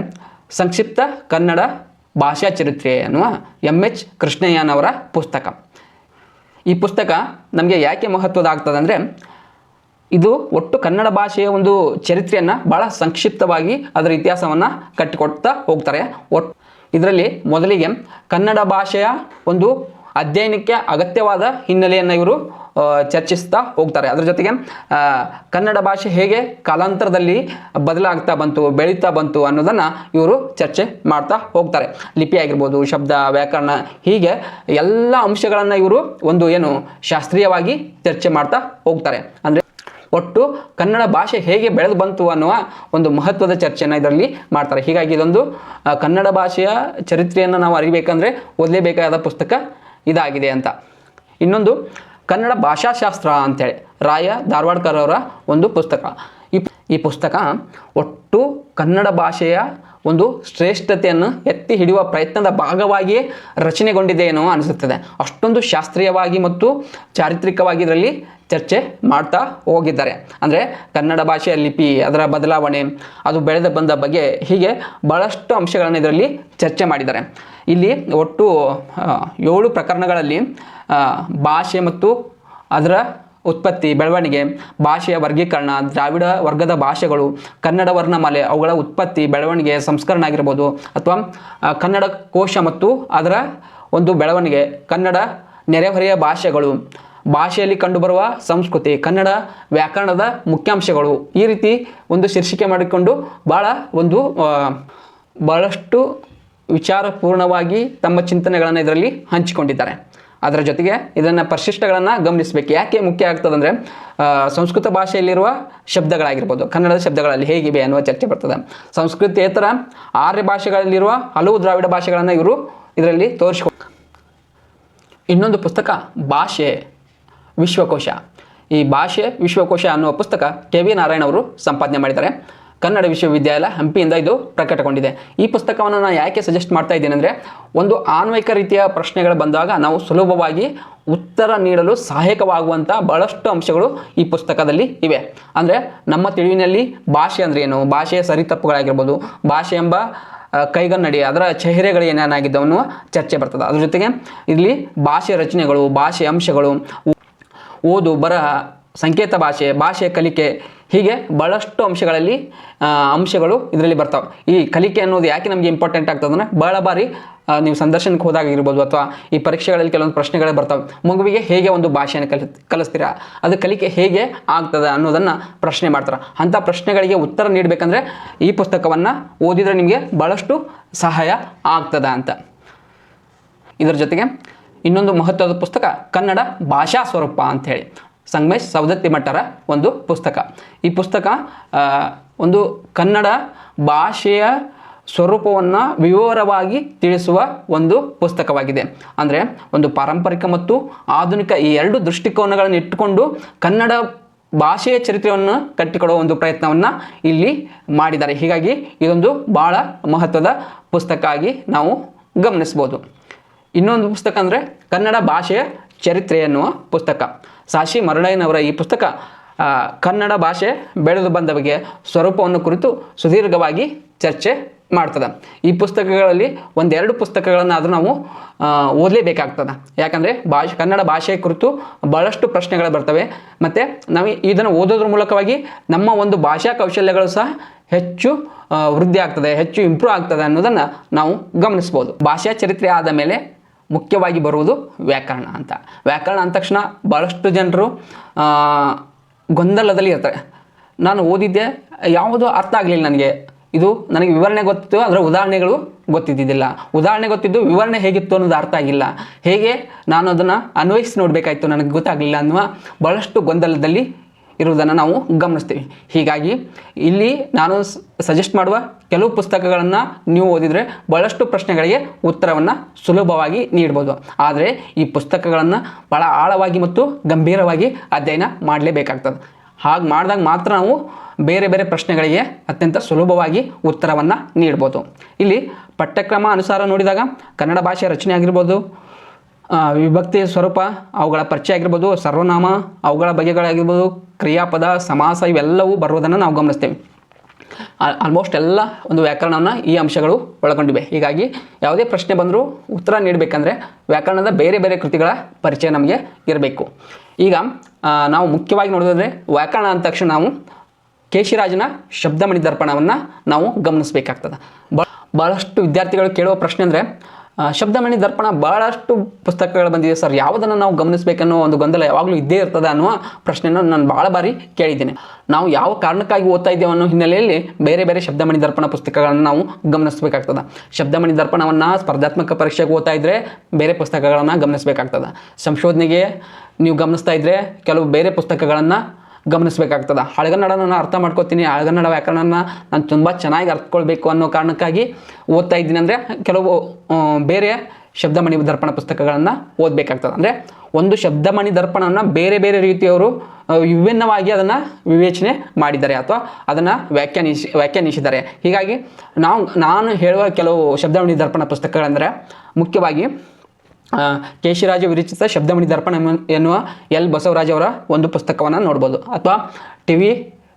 ಸಂಕ್ಷಿಪ್ತ ಕನ್ನಡ ಭಾಷಾ ಚರಿತ್ರೆ ಅನ್ನುವ ಎಂ.ಎಚ್. ಕೃಷ್ಣಯ್ಯನವರ ಪುಸ್ತಕ. ಈ ಪುಸ್ತಕ ನಮಗೆ ಯಾಕೆ ಮಹತ್ವದ ಆಗ್ತದೆ ಅಂದರೆ, ಇದು ಒಟ್ಟು ಕನ್ನಡ ಭಾಷೆಯ ಒಂದು ಚರಿತ್ರೆಯನ್ನು ಭಾಳ ಸಂಕ್ಷಿಪ್ತವಾಗಿ ಅದರ ಇತಿಹಾಸವನ್ನು ಕಟ್ಟಿಕೊಡ್ತಾ ಹೋಗ್ತಾರೆ. ಇದರಲ್ಲಿ ಮೊದಲಿಗೆ ಕನ್ನಡ ಭಾಷೆಯ ಒಂದು ಅಧ್ಯಯನಕ್ಕೆ ಅಗತ್ಯವಾದ ಹಿನ್ನೆಲೆಯನ್ನು ಇವರು ಚರ್ಚಿಸ್ತಾ ಹೋಗ್ತಾರೆ. ಅದರ ಜೊತೆಗೆ ಕನ್ನಡ ಭಾಷೆ ಹೇಗೆ ಕಾಲಾಂತರದಲ್ಲಿ ಬದಲಾಗ್ತಾ ಬಂತು, ಬೆಳೀತಾ ಬಂತು ಅನ್ನೋದನ್ನು ಇವರು ಚರ್ಚೆ ಮಾಡ್ತಾ ಹೋಗ್ತಾರೆ. ಲಿಪಿ ಆಗಿರ್ಬೋದು, ಶಬ್ದ, ವ್ಯಾಕರಣ, ಹೀಗೆ ಎಲ್ಲ ಅಂಶಗಳನ್ನು ಇವರು ಒಂದು ಶಾಸ್ತ್ರೀಯವಾಗಿ ಚರ್ಚೆ ಮಾಡ್ತಾ ಹೋಗ್ತಾರೆ. ಅಂದರೆ ಒಟ್ಟು ಕನ್ನಡ ಭಾಷೆ ಹೇಗೆ ಬೆಳೆದು ಬಂತು ಅನ್ನುವ ಒಂದು ಮಹತ್ವದ ಚರ್ಚೆಯನ್ನು ಇದರಲ್ಲಿ ಮಾಡ್ತಾರೆ. ಹೀಗಾಗಿ ಇದೊಂದು ಕನ್ನಡ ಭಾಷೆಯ ಚರಿತ್ರೆಯನ್ನು ನಾವು ಅರಿಬೇಕಂದ್ರೆ ಓದಲೇಬೇಕಾದ ಪುಸ್ತಕ ಇದಾಗಿದೆ ಅಂತ. ಇನ್ನೊಂದು ಕನ್ನಡ ಭಾಷಾಶಾಸ್ತ್ರ ಅಂತೇಳಿ ರಾಯ ಧಾರವಾಡ್ಕರ್ ಅವರ ಒಂದು ಪುಸ್ತಕ. ಈ ಪುಸ್ತಕ ಒಟ್ಟು ಕನ್ನಡ ಭಾಷೆಯ ಒಂದು ಶ್ರೇಷ್ಠತೆಯನ್ನು ಎತ್ತಿ ಹಿಡಿಯುವ ಪ್ರಯತ್ನದ ಭಾಗವಾಗಿಯೇ ರಚನೆಗೊಂಡಿದೆ ಏನೋ ಅನಿಸುತ್ತದೆ. ಅಷ್ಟೊಂದು ಶಾಸ್ತ್ರೀಯವಾಗಿ ಮತ್ತು ಚಾರಿತ್ರಿಕವಾಗಿ ಇದರಲ್ಲಿ ಚರ್ಚೆ ಮಾಡ್ತಾ ಹೋಗಿದ್ದಾರೆ. ಅಂದರೆ ಕನ್ನಡ ಭಾಷೆಯ ಲಿಪಿ, ಅದರ ಬದಲಾವಣೆ, ಅದು ಬೆಳೆದ ಬಂದ ಬಗ್ಗೆ, ಹೀಗೆ ಭಾಳಷ್ಟು ಅಂಶಗಳನ್ನು ಇದರಲ್ಲಿ ಚರ್ಚೆ ಮಾಡಿದ್ದಾರೆ. ಇಲ್ಲಿ ಒಟ್ಟು 7 ಪ್ರಕರಣಗಳಲ್ಲಿ ಭಾಷೆ ಮತ್ತು ಅದರ ಉತ್ಪತ್ತಿ, ಬೆಳವಣಿಗೆ, ಭಾಷೆಯ ವರ್ಗೀಕರಣ, ದ್ರಾವಿಡ ವರ್ಗದ ಭಾಷೆಗಳು, ಕನ್ನಡ ವರ್ಣಮಾಲೆ, ಅವುಗಳ ಉತ್ಪತ್ತಿ, ಬೆಳವಣಿಗೆ, ಸಂಸ್ಕರಣ ಆಗಿರ್ಬೋದು, ಅಥವಾ ಕನ್ನಡ ಕೋಶ ಮತ್ತು ಅದರ ಒಂದು ಬೆಳವಣಿಗೆ, ಕನ್ನಡ ನೆರೆಹೊರೆಯ ಭಾಷೆಗಳು, ಭಾಷೆಯಲ್ಲಿ ಕಂಡುಬರುವ ಸಂಸ್ಕೃತಿ, ಕನ್ನಡ ವ್ಯಾಕರಣದ ಮುಖ್ಯಾಂಶಗಳು, ಈ ರೀತಿ ಒಂದು ಶೀರ್ಷಿಕೆ ಮಾಡಿಕೊಂಡು ಭಾಳಷ್ಟು ವಿಚಾರಪೂರ್ಣವಾಗಿ ತಮ್ಮ ಚಿಂತನೆಗಳನ್ನು ಇದರಲ್ಲಿ ಹಂಚಿಕೊಂಡಿದ್ದಾರೆ. ಅದರ ಜೊತೆಗೆ ಇದನ್ನು ಪರಿಶಿಷ್ಟಗಳನ್ನು ಗಮನಿಸಬೇಕು. ಯಾಕೆ ಮುಖ್ಯ ಆಗ್ತದಂದರೆ, ಸಂಸ್ಕೃತ ಭಾಷೆಯಲ್ಲಿರುವ ಶಬ್ದಗಳಾಗಿರ್ಬೋದು, ಕನ್ನಡದ ಶಬ್ದಗಳಲ್ಲಿ ಹೇಗಿವೆ ಅನ್ನುವ ಚರ್ಚೆ ಬರ್ತದೆ. ಸಂಸ್ಕೃತೇತರ ಆರ್ಯ ಭಾಷೆಗಳಲ್ಲಿರುವ ಹಲವು ದ್ರಾವಿಡ ಭಾಷೆಗಳನ್ನು ಇವರು ಇದರಲ್ಲಿ ತೋರಿಸಿಕೊ. ಇನ್ನೊಂದು ಪುಸ್ತಕ ಭಾಷೆ ವಿಶ್ವಕೋಶ. ಈ ಭಾಷೆ ವಿಶ್ವಕೋಶ ಅನ್ನುವ ಪುಸ್ತಕ ಕೆ.ವಿ. ನಾರಾಯಣ ಅವರು ಸಂಪಾದನೆ ಮಾಡಿದ್ದಾರೆ. ಕನ್ನಡ ವಿಶ್ವವಿದ್ಯಾಲಯ ಹಂಪಿಯಿಂದ ಇದು ಪ್ರಕಟಗೊಂಡಿದೆ. ಈ ಪುಸ್ತಕವನ್ನು ನಾನು ಯಾಕೆ ಸಜೆಸ್ಟ್ ಮಾಡ್ತಾ ಇದ್ದೇನೆ ಅಂದರೆ, ಒಂದು ಆನ್ವಯಿಕ ರೀತಿಯ ಪ್ರಶ್ನೆಗಳು ಬಂದಾಗ ನಾವು ಸುಲಭವಾಗಿ ಉತ್ತರ ನೀಡಲು ಸಹಾಯಕವಾಗುವಂಥ ಬಹಳಷ್ಟು ಅಂಶಗಳು ಈ ಪುಸ್ತಕದಲ್ಲಿ ಇವೆ. ಅಂದರೆ ನಮ್ಮ ತಿಳಿವಿನಲ್ಲಿ ಭಾಷೆ ಅಂದರೆ ಏನು, ಭಾಷೆಯ ಸರಿತಪ್ಪುಗಳಾಗಿರ್ಬೋದು, ಭಾಷೆ ಎಂಬ ಕೈಗನ್ನಡಿ ಅದರ ಚೆಹರೆಗಳು ಏನೇನಾಗಿದ್ದವು ಅನ್ನುವ ಚರ್ಚೆ ಬರ್ತದೆ. ಅದ್ರ ಜೊತೆಗೆ ಇಲ್ಲಿ ಭಾಷೆ ರಚನೆಗಳು, ಭಾಷೆ ಅಂಶಗಳು, ಓದು ಬರಹ, ಸಂಕೇತ ಭಾಷೆಯ ಕಲಿಕೆ, ಹೀಗೆ ಭಾಳಷ್ಟು ಅಂಶಗಳು ಇದರಲ್ಲಿ ಬರ್ತಾವೆ. ಈ ಕಲಿಕೆ ಅನ್ನೋದು ಯಾಕೆ ನಮಗೆ ಇಂಪಾರ್ಟೆಂಟ್ ಆಗ್ತದೆ ಅಂದರೆ ಭಾಳ ಬಾರಿ ನೀವು ಸಂದರ್ಶನಕ್ಕೆ ಹೋದಾಗಿರ್ಬೋದು ಅಥವಾ ಈ ಪರೀಕ್ಷೆಗಳಲ್ಲಿ ಕೆಲವೊಂದು ಪ್ರಶ್ನೆಗಳೇ ಬರ್ತಾವೆ. ಮಗುವಿಗೆ ಹೇಗೆ ಒಂದು ಭಾಷೆಯನ್ನು ಕಲಿಸ್ತೀರಾ, ಅದು ಕಲಿಕೆ ಹೇಗೆ ಆಗ್ತದೆ ಅನ್ನೋದನ್ನು ಪ್ರಶ್ನೆ ಮಾಡ್ತಾರೆ. ಅಂಥ ಪ್ರಶ್ನೆಗಳಿಗೆ ಉತ್ತರ ನೀಡಬೇಕಂದ್ರೆ ಈ ಪುಸ್ತಕವನ್ನು ಓದಿದರೆ ನಿಮಗೆ ಭಾಳಷ್ಟು ಸಹಾಯ ಆಗ್ತದೆ ಅಂತ. ಇದರ ಜೊತೆಗೆ ಇನ್ನೊಂದು ಮಹತ್ವದ ಪುಸ್ತಕ ಕನ್ನಡ ಭಾಷಾ ಸ್ವರೂಪ ಅಂಥೇಳಿ ಸಂಗಮೇಶ್ ಸವದತ್ತಿಮಠರ ಒಂದು ಪುಸ್ತಕ. ಈ ಪುಸ್ತಕ ಒಂದು ಕನ್ನಡ ಭಾಷೆಯ ಸ್ವರೂಪವನ್ನು ವಿವರವಾಗಿ ತಿಳಿಸುವ ಒಂದು ಪುಸ್ತಕವಾಗಿದೆ. ಅಂದರೆ ಒಂದು ಪಾರಂಪರಿಕ ಮತ್ತು ಆಧುನಿಕ ಈ ಎರಡು ದೃಷ್ಟಿಕೋನಗಳನ್ನು ಇಟ್ಟುಕೊಂಡು ಕನ್ನಡ ಭಾಷೆಯ ಚರಿತ್ರೆಯನ್ನು ಕಟ್ಟಿಕೊಡುವ ಒಂದು ಪ್ರಯತ್ನವನ್ನು ಇಲ್ಲಿ ಮಾಡಿದ್ದಾರೆ. ಹೀಗಾಗಿ ಇದೊಂದು ಭಾಳ ಮಹತ್ವದ ಪುಸ್ತಕ ಆಗಿ ನಾವು ಗಮನಿಸ್ಬೋದು. ಇನ್ನೊಂದು ಪುಸ್ತಕ ಅಂದರೆ ಕನ್ನಡ ಭಾಷೆಯ ಚರಿತ್ರೆ ಎನ್ನುವ ಪುಸ್ತಕ. ಸಾಶಿ ಮರಳಯ್ಯನವರ ಈ ಪುಸ್ತಕ ಕನ್ನಡ ಭಾಷೆ ಬೆಳೆದು ಬಂದ ಬಗ್ಗೆ ಸ್ವರೂಪವನ್ನು ಕುರಿತು ಸುದೀರ್ಘವಾಗಿ ಚರ್ಚೆ ಮಾಡ್ತದೆ. ಈ ಪುಸ್ತಕಗಳಲ್ಲಿ ಒಂದೆರಡು ಪುಸ್ತಕಗಳನ್ನಾದರೂ ನಾವು ಓದಲೇಬೇಕಾಗ್ತದೆ. ಯಾಕಂದರೆ ಕನ್ನಡ ಭಾಷೆಯ ಕುರಿತು ಭಾಳಷ್ಟು ಪ್ರಶ್ನೆಗಳು ಬರ್ತವೆ. ಮತ್ತು ನಾವು ಇದನ್ನು ಓದೋದ್ರ ಮೂಲಕವಾಗಿ ನಮ್ಮ ಒಂದು ಭಾಷಾ ಕೌಶಲ್ಯಗಳು ಸಹ ಹೆಚ್ಚು ವೃದ್ಧಿ ಆಗ್ತದೆ, ಹೆಚ್ಚು ಇಂಪ್ರೂವ್ ಆಗ್ತದೆ ಅನ್ನೋದನ್ನು ನಾವು ಗಮನಿಸ್ಬೋದು. ಭಾಷಾ ಚರಿತ್ರೆ ಆದ ಮೇಲೆ ಮುಖ್ಯವಾಗಿ ಬರುವುದು ವ್ಯಾಕರಣ ಅಂತ. ವ್ಯಾಕರಣ ಅಂದ ತಕ್ಷಣ ಭಾಳಷ್ಟು ಜನರು ಗೊಂದಲದಲ್ಲಿ ಇರ್ತಾರೆ. ನಾನು ಓದಿದ್ದೆ, ಯಾವುದೂ ಅರ್ಥ ಆಗಲಿಲ್ಲ ನನಗೆ ವಿವರಣೆ ಗೊತ್ತಿತ್ತು, ಅದರ ಉದಾಹರಣೆಗಳು ಗೊತ್ತಿದ್ದಿದ್ದಿಲ್ಲ. ಉದಾಹರಣೆ ಗೊತ್ತಿದ್ದು ವಿವರಣೆ ಹೇಗಿತ್ತು ಅನ್ನೋದು ಅರ್ಥ ಆಗಿಲ್ಲ. ಹೇಗೆ ನಾನು ಅದನ್ನು ಅನ್ವಯಿಸಿ ನೋಡಬೇಕಾಯ್ತು, ನನಗೆ ಗೊತ್ತಾಗಲಿಲ್ಲ ಅನ್ನುವ ಭಾಳಷ್ಟು ಗೊಂದಲದಲ್ಲಿ ಇರುವುದನ್ನು ನಾವು ಗಮನಿಸ್ತೀವಿ. ಹೀಗಾಗಿ ಇಲ್ಲಿ ನಾನು ಸಜೆಸ್ಟ್ ಮಾಡುವ ಕೆಲವು ಪುಸ್ತಕಗಳನ್ನು ನೀವು ಓದಿದರೆ ಭಾಳಷ್ಟು ಪ್ರಶ್ನೆಗಳಿಗೆ ಉತ್ತರವನ್ನು ಸುಲಭವಾಗಿ ನೀಡ್ಬೋದು. ಆದರೆ ಈ ಪುಸ್ತಕಗಳನ್ನು ಭಾಳ ಆಳವಾಗಿ ಮತ್ತು ಗಂಭೀರವಾಗಿ ಅಧ್ಯಯನ ಮಾಡಲೇಬೇಕಾಗ್ತದೆ. ಹಾಗೆ ಮಾಡಿದಾಗ ಮಾತ್ರ ನಾವು ಬೇರೆ ಬೇರೆ ಪ್ರಶ್ನೆಗಳಿಗೆ ಅತ್ಯಂತ ಸುಲಭವಾಗಿ ಉತ್ತರವನ್ನು ನೀಡ್ಬೋದು. ಇಲ್ಲಿ ಪಠ್ಯಕ್ರಮ ಅನುಸಾರ ನೋಡಿದಾಗ ಕನ್ನಡ ಭಾಷೆಯ ರಚನೆ ಆಗಿರ್ಬೋದು, ವಿಭಕ್ತಿ ಸ್ವರೂಪ ಅವುಗಳ ಪರಿಚಯ ಆಗಿರ್ಬೋದು, ಸರ್ವನಾಮ ಅವುಗಳ ಬಗೆಗಳಾಗಿರ್ಬೋದು, ಕ್ರಿಯಾಪದ, ಸಮಾಸ ಇವೆಲ್ಲವೂ ಬರುವುದನ್ನು ನಾವು ಗಮನಿಸ್ತೇವೆ. ಆಲ್ಮೋಸ್ಟ್ ಎಲ್ಲ ಒಂದು ವ್ಯಾಕರಣವನ್ನು ಈ ಅಂಶಗಳು ಒಳಗೊಂಡಿವೆ. ಹೀಗಾಗಿ ಯಾವುದೇ ಪ್ರಶ್ನೆ ಬಂದರೂ ಉತ್ತರ ನೀಡಬೇಕಂದ್ರೆ ವ್ಯಾಕರಣದ ಬೇರೆ ಬೇರೆ ಕೃತಿಗಳ ಪರಿಚಯ ನಮಗೆ ಇರಬೇಕು. ಈಗ ನಾವು ಮುಖ್ಯವಾಗಿ ನೋಡೋದಾದರೆ ವ್ಯಾಕರಣ ಅಂದ ತಕ್ಷಣ ನಾವು ಕೇಶಿರಾಜನ ಶಬ್ದಮಣಿ ದರ್ಪಣವನ್ನು ನಾವು ಗಮನಿಸಬೇಕಾಗ್ತದೆ. ಭಾಳಷ್ಟು ವಿದ್ಯಾರ್ಥಿಗಳು ಕೇಳುವ ಪ್ರಶ್ನೆ ಅಂದರೆ ಶಬ್ದಮಣಿ ದರ್ಪಣ ಭಾಳಷ್ಟು ಪುಸ್ತಕಗಳು ಬಂದಿದೆ ಸರ್, ಯಾವುದನ್ನು ನಾವು ಗಮನಿಸಬೇಕನ್ನೋ ಒಂದು ಗೊಂದಲ ಯಾವಾಗಲೂ ಇದ್ದೇ ಇರ್ತದೆ ಅನ್ನುವ ಪ್ರಶ್ನೆಯನ್ನು ನಾನು ಭಾಳ ಬಾರಿ ಕೇಳಿದ್ದೇನೆ. ನಾವು ಯಾವ ಕಾರಣಕ್ಕಾಗಿ ಓದ್ತಾ ಇದ್ದೇವೆ ಅನ್ನೋ ಹಿನ್ನೆಲೆಯಲ್ಲಿ ಬೇರೆ ಬೇರೆ ಶಬ್ದಮಣಿ ದರ್ಪಣ ಪುಸ್ತಕಗಳನ್ನು ನಾವು ಗಮನಿಸಬೇಕಾಗ್ತದೆ. ಶಬ್ದಮಣಿ ದರ್ಪಣವನ್ನು ಸ್ಪರ್ಧಾತ್ಮಕ ಪರೀಕ್ಷೆಗೆ ಓದ್ತಾ ಇದ್ದರೆ ಬೇರೆ ಪುಸ್ತಕಗಳನ್ನು ಗಮನಿಸಬೇಕಾಗ್ತದೆ. ಸಂಶೋಧನೆಗೆ ನೀವು ಗಮನಿಸ್ತಾ ಇದ್ದರೆ ಕೆಲವು ಬೇರೆ ಪುಸ್ತಕಗಳನ್ನು ಗಮನಿಸಬೇಕಾಗ್ತದೆ. ಹಳೆಗನ್ನಡನ ನಾನು ಅರ್ಥ ಮಾಡ್ಕೋತೀನಿ, ಹಳೆಗನ್ನಡ ವ್ಯಾಕರಣನ ನಾನು ತುಂಬ ಚೆನ್ನಾಗಿ ಅರ್ಥಕೊಳ್ಬೇಕು ಅನ್ನೋ ಕಾರಣಕ್ಕಾಗಿ ಓದ್ತಾ ಇದ್ದೀನಿ ಅಂದರೆ ಕೆಲವು ಬೇರೆ ಶಬ್ದಮಣಿ ದರ್ಪಣ ಪುಸ್ತಕಗಳನ್ನು ಓದಬೇಕಾಗ್ತದೆ. ಅಂದರೆ ಒಂದು ಶಬ್ದಮಣಿ ದರ್ಪಣವನ್ನು ಬೇರೆ ಬೇರೆ ರೀತಿಯವರು ವಿಭಿನ್ನವಾಗಿ ಅದನ್ನು ವಿವೇಚನೆ ಮಾಡಿದ್ದಾರೆ ಅಥವಾ ಅದನ್ನು ವ್ಯಾಖ್ಯಾನಿಸಿದ್ದಾರೆ. ಹೀಗಾಗಿ ನಾನು ಹೇಳುವ ಕೆಲವು ಶಬ್ದಮಣಿ ದರ್ಪಣ ಪುಸ್ತಕಗಳೆಂದರೆ ಮುಖ್ಯವಾಗಿ ಕೇಶಿರಾಜ ವಿರಚಿತ ಶಬ್ದಮಣಿ ದರ್ಪಣ ಎನ್ನುವ ಎಲ್ ಬಸವರಾಜ್ ಅವರ ಒಂದು ಪುಸ್ತಕವನ್ನು ನೋಡ್ಬೋದು, ಅಥವಾ ಟಿ ವಿ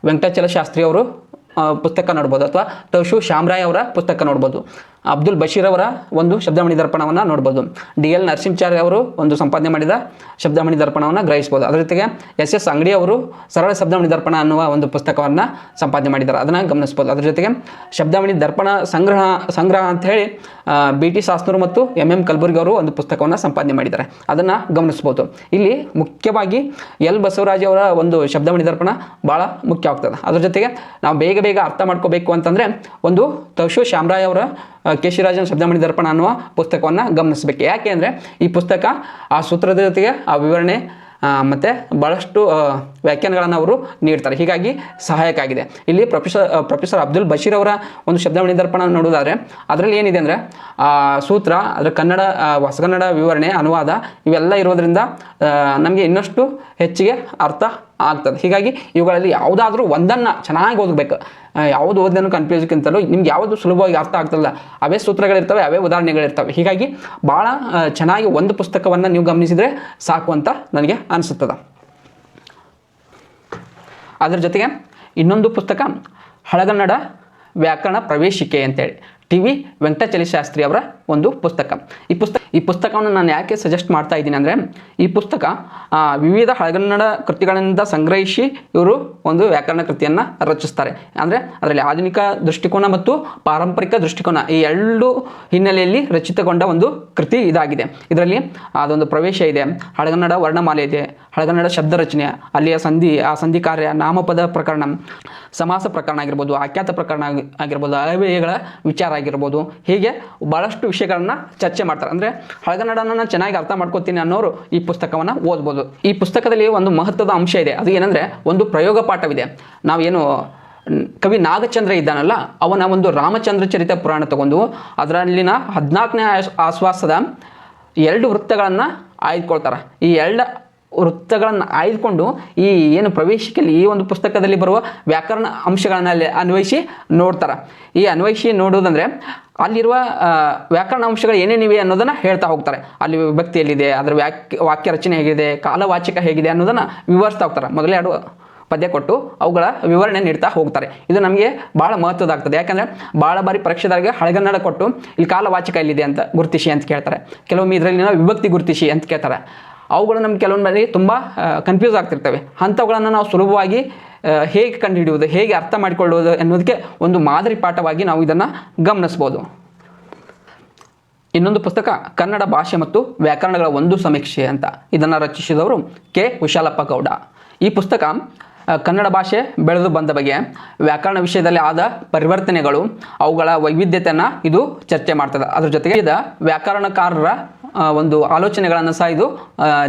ವೆಂಕಟಾಚಲ ಶಾಸ್ತ್ರಿ ಅವರು ಪುಸ್ತಕ ನೋಡ್ಬೋದು, ಅಥವಾ ತೌಶು ಶಾಮರಾಯ್ ಅವರ ಪುಸ್ತಕ ನೋಡ್ಬೋದು, ಅಬ್ದುಲ್ ಬಶೀರ್ ಅವರ ಒಂದು ಶಬ್ದಮಣಿ ದರ್ಪಣವನ್ನು ನೋಡ್ಬೋದು, ಡಿ ಎಲ್ ನರಸಿಂಹಾಚಾರ್ಯ ಅವರು ಒಂದು ಸಂಪಾದನೆ ಮಾಡಿದ ಶಬ್ದಮಣಿ ದರ್ಪಣವನ್ನು ಗ್ರಹಿಸ್ಬೋದು. ಅದರ ಜೊತೆಗೆ ಎಸ್ ಎಸ್ ಅಂಗಡಿ ಅವರು ಸರಳ ಶಬ್ದಮಣಿ ದರ್ಪಣ ಅನ್ನುವ ಒಂದು ಪುಸ್ತಕವನ್ನು ಸಂಪಾದನೆ ಮಾಡಿದ್ದಾರೆ, ಅದನ್ನು ಗಮನಿಸ್ಬೋದು. ಅದರ ಜೊತೆಗೆ ಶಬ್ದಮಣಿ ದರ್ಪಣ ಸಂಗ್ರಹ ಅಂತ ಹೇಳಿ ಬಿ ಟಿ ಶಾಸ್ತ್ರರು ಮತ್ತು ಎಂ ಕಲಬುರ್ಗಿ ಅವರು ಒಂದು ಪುಸ್ತಕವನ್ನು ಸಂಪಾದನೆ ಮಾಡಿದ್ದಾರೆ, ಅದನ್ನು ಗಮನಿಸ್ಬೋದು. ಇಲ್ಲಿ ಮುಖ್ಯವಾಗಿ ಎಲ್ ಬಸವರಾಜ್ ಅವರ ಒಂದು ಶಬ್ದಮಣಿ ದರ್ಪಣ ಭಾಳ ಮುಖ್ಯ ಆಗ್ತದೆ. ಅದ್ರ ಜೊತೆಗೆ ನಾವು ಬೇಗ ಅರ್ಥ ಮಾಡ್ಕೋಬೇಕು ಅಂತಂದರೆ ಒಂದು ತೌಶು ಶಾಮರಾಯ್ ಅವರ ಕೇಶಿರಾಜನ ಶಬ್ದಮಣಿ ದರ್ಪಣ ಅನ್ನುವ ಪುಸ್ತಕವನ್ನು ಗಮನಿಸಬೇಕು. ಯಾಕೆ ಅಂದರೆ ಈ ಪುಸ್ತಕ ಆ ಸೂತ್ರದ ಜೊತೆಗೆ ಆ ವಿವರಣೆ ಮತ್ತು ಭಾಳಷ್ಟು ವ್ಯಾಖ್ಯಾನಗಳನ್ನು ಅವರು ನೀಡ್ತಾರೆ, ಹೀಗಾಗಿ ಸಹಾಯಕ ಆಗಿದೆ. ಇಲ್ಲಿ ಪ್ರೊಫೆಸರ್ ಅಬ್ದುಲ್ ಬಶೀರ್ ಅವರ ಒಂದು ಶಬ್ದಮಣಿ ದರ್ಪಣ ನೋಡೋದಾದರೆ ಅದರಲ್ಲಿ ಏನಿದೆ ಅಂದರೆ ಸೂತ್ರ, ಅದರ ಕನ್ನಡ ಹೊಸಗನ್ನಡ ವಿವರಣೆ, ಅನುವಾದ ಇವೆಲ್ಲ ಇರೋದರಿಂದ ನಮಗೆ ಇನ್ನಷ್ಟು ಹೆಚ್ಚಿಗೆ ಅರ್ಥ ಆಗ್ತದೆ. ಹೀಗಾಗಿ ಇವುಗಳಲ್ಲಿ ಯಾವುದಾದ್ರೂ ಒಂದನ್ನು ಚೆನ್ನಾಗಿ ಓದಬೇಕು. ಯಾವುದು ಓದೋದನ್ನು ಕನ್ಫ್ಯೂಸ್ಗಿಂತಲೂ ನಿಮ್ಗೆ ಯಾವುದು ಸುಲಭವಾಗಿ ಅರ್ಥ ಆಗ್ತಲ್ಲ, ಅವೇ ಸೂತ್ರಗಳಿರ್ತವೆ, ಅವೇ ಉದಾಹರಣೆಗಳಿರ್ತವೆ. ಹೀಗಾಗಿ ಭಾಳ ಚೆನ್ನಾಗಿ ಒಂದು ಪುಸ್ತಕವನ್ನು ನೀವು ಗಮನಿಸಿದರೆ ಸಾಕು ಅಂತ ನನಗೆ ಅನಿಸುತ್ತದೆ. ಅದರ ಜೊತೆಗೆ ಇನ್ನೊಂದು ಪುಸ್ತಕ ಹಳೆಗನ್ನಡ ವ್ಯಾಕರಣ ಪ್ರವೇಶಿಕೆ ಅಂತೇಳಿ ಟಿ.ವಿ. ವೆಂಕಟಾಚಲ ಶಾಸ್ತ್ರಿ ಅವರ ಒಂದು ಪುಸ್ತಕ. ಈ ಪುಸ್ತಕವನ್ನು ನಾನು ಯಾಕೆ ಸಜೆಸ್ಟ್ ಮಾಡ್ತಾ ಇದ್ದೀನಿ ಅಂದರೆ, ಈ ಪುಸ್ತಕ ವಿವಿಧ ಹಳೆಗನ್ನಡ ಕೃತಿಗಳಿಂದ ಸಂಗ್ರಹಿಸಿ ಇವರು ಒಂದು ವ್ಯಾಕರಣ ಕೃತಿಯನ್ನು ರಚಿಸ್ತಾರೆ. ಅಂದರೆ ಅದರಲ್ಲಿ ಆಧುನಿಕ ದೃಷ್ಟಿಕೋನ ಮತ್ತು ಪಾರಂಪರಿಕ ದೃಷ್ಟಿಕೋನ ಈ ಎರಡು ಹಿನ್ನೆಲೆಯಲ್ಲಿ ರಚಿತಗೊಂಡ ಒಂದು ಕೃತಿ ಇದಾಗಿದೆ. ಇದರಲ್ಲಿ ಅದೊಂದು ಪ್ರವೇಶ ಇದೆ, ಹಳೆಗನ್ನಡ ವರ್ಣಮಾಲೆ ಇದೆ, ಹಳೆಗನ್ನಡ ಶಬ್ದ ರಚನೆ, ಅಲ್ಲಿಯ ಆ ಸಂಧಿ ಕಾರ್ಯ, ನಾಮಪದ ಪ್ರಕರಣ, ಸಮಾಸ ಪ್ರಕರಣ ಆಗಿರ್ಬೋದು, ಆಖ್ಯಾತ ಪ್ರಕರಣ ಆಗಿರ್ಬೋದು, ಅವ್ಯಯಗಳ ವಿಚಾರ ಆಗಿರ್ಬೋದು, ಹೀಗೆ ಭಾಳಷ್ಟು ವಿಷಯಗಳನ್ನು ಚರ್ಚೆ ಮಾಡ್ತಾರೆ. ಅಂದರೆ ಹಳೆಗನ್ನಡನ ಚೆನ್ನಾಗಿ ಅರ್ಥ ಮಾಡ್ಕೋತೀನಿ ಅನ್ನೋರು ಈ ಪುಸ್ತಕವನ್ನು ಓದ್ಬೋದು. ಈ ಪುಸ್ತಕದಲ್ಲಿ ಒಂದು ಮಹತ್ವದ ಅಂಶ ಇದೆ, ಅದು ಏನಂದರೆ ಒಂದು ಪ್ರಯೋಗ ಪಾಠವಿದೆ. ನಾವೇನು ಕವಿ ನಾಗಚಂದ್ರ ಇದ್ದಾನಲ್ಲ, ಅವನ ಒಂದು ರಾಮಚಂದ್ರ ಚರಿತ ಪುರಾಣ ತಗೊಂಡು ಅದರಲ್ಲಿನ 14ನೇ ಆಶ್ವಾಸದ 2 ವೃತ್ತಗಳನ್ನು ಆಯ್ದುಕೊಳ್ತಾರೆ. ಈ 2 ವೃತ್ತಗಳನ್ನು ಆಯ್ದುಕೊಂಡು ಈ ಏನು ಪ್ರವೇಶಿಕೆಯಲ್ಲಿ ಈ ಒಂದು ಪುಸ್ತಕದಲ್ಲಿ ಬರುವ ವ್ಯಾಕರಣ ಅಂಶಗಳನ್ನಲ್ಲಿ ಅನ್ವಯಿಸಿ ನೋಡ್ತಾರೆ. ಈ ಅನ್ವಯಿಸಿ ನೋಡೋದಂದರೆ ಅಲ್ಲಿರುವ ವ್ಯಾಕರಣ ಅಂಶಗಳು ಏನೇನಿವೆ ಅನ್ನೋದನ್ನು ಹೇಳ್ತಾ ಹೋಗ್ತಾರೆ. ಅಲ್ಲಿ ವಿಭಕ್ತಿ ಎಲ್ಲಿದೆ, ಅದರ ವಾಕ್ಯ ರಚನೆ ಹೇಗಿದೆ, ಕಾಲವಾಚಕ ಹೇಗಿದೆ ಅನ್ನೋದನ್ನು ವಿವರಿಸ್ತಾ ಹೋಗ್ತಾರೆ. ಮೊದಲೇ 2 ಪದ್ಯ ಕೊಟ್ಟು ಅವುಗಳ ವಿವರಣೆ ನೀಡ್ತಾ ಹೋಗ್ತಾರೆ. ಇದು ನಮಗೆ ಭಾಳ ಮಹತ್ವದಾಗ್ತದೆ. ಯಾಕಂದರೆ ಭಾಳ ಬಾರಿ ಪರೀಕ್ಷೆದಾರಿಗೆ ಹಳೆಗನ್ನಡ ಕೊಟ್ಟು ಇಲ್ಲಿ ಕಾಲವಾಚಕ ಎಲ್ಲಿದೆ ಅಂತ ಗುರುತಿಸಿ ಅಂತ ಕೇಳ್ತಾರೆ, ಕೆಲವೊಮ್ಮೆ ಇದರಲ್ಲಿನ ವಿಭಕ್ತಿ ಗುರುತಿಸಿ ಅಂತ ಕೇಳ್ತಾರೆ. ಅವುಗಳು ನಮ್ಗೆ ಕೆಲವೊಂದು ಬಾರಿ ತುಂಬ ಕನ್ಫ್ಯೂಸ್ ಆಗ್ತಿರ್ತವೆ. ಅಂಥವುಗಳನ್ನು ನಾವು ಸುಲಭವಾಗಿ ಹೇಗೆ ಕಂಡುಹಿಡಿಯುವುದು, ಹೇಗೆ ಅರ್ಥ ಮಾಡಿಕೊಳ್ಳುವುದು ಅನ್ನೋದಕ್ಕೆ ಒಂದು ಮಾದರಿ ಪಾಠವಾಗಿ ನಾವು ಇದನ್ನು ಗಮನಿಸ್ಬೋದು. ಇನ್ನೊಂದು ಪುಸ್ತಕ ಕನ್ನಡ ಭಾಷೆ ಮತ್ತು ವ್ಯಾಕರಣಗಳ ಒಂದು ಸಮೀಕ್ಷೆ ಅಂತ. ಇದನ್ನು ರಚಿಸಿದವರು ಕೆ. ವಿಶಾಲಪ್ಪ ಗೌಡ. ಈ ಪುಸ್ತಕ ಕನ್ನಡ ಭಾಷೆ ಬೆಳೆದು ಬಂದ ಬಗೆ, ವ್ಯಾಕರಣ ವಿಷಯದಲ್ಲಿ ಆದ ಪರಿವರ್ತನೆಗಳು, ಅವುಗಳ ವೈವಿಧ್ಯತೆಯನ್ನು ಇದು ಚರ್ಚೆ ಮಾಡ್ತದೆ. ಅದ್ರ ಜೊತೆಗೆ ವ್ಯಾಕರಣಕಾರರ ಒಂದು ಆಲೋಚನೆಗಳನ್ನು ಸಹ ಇದು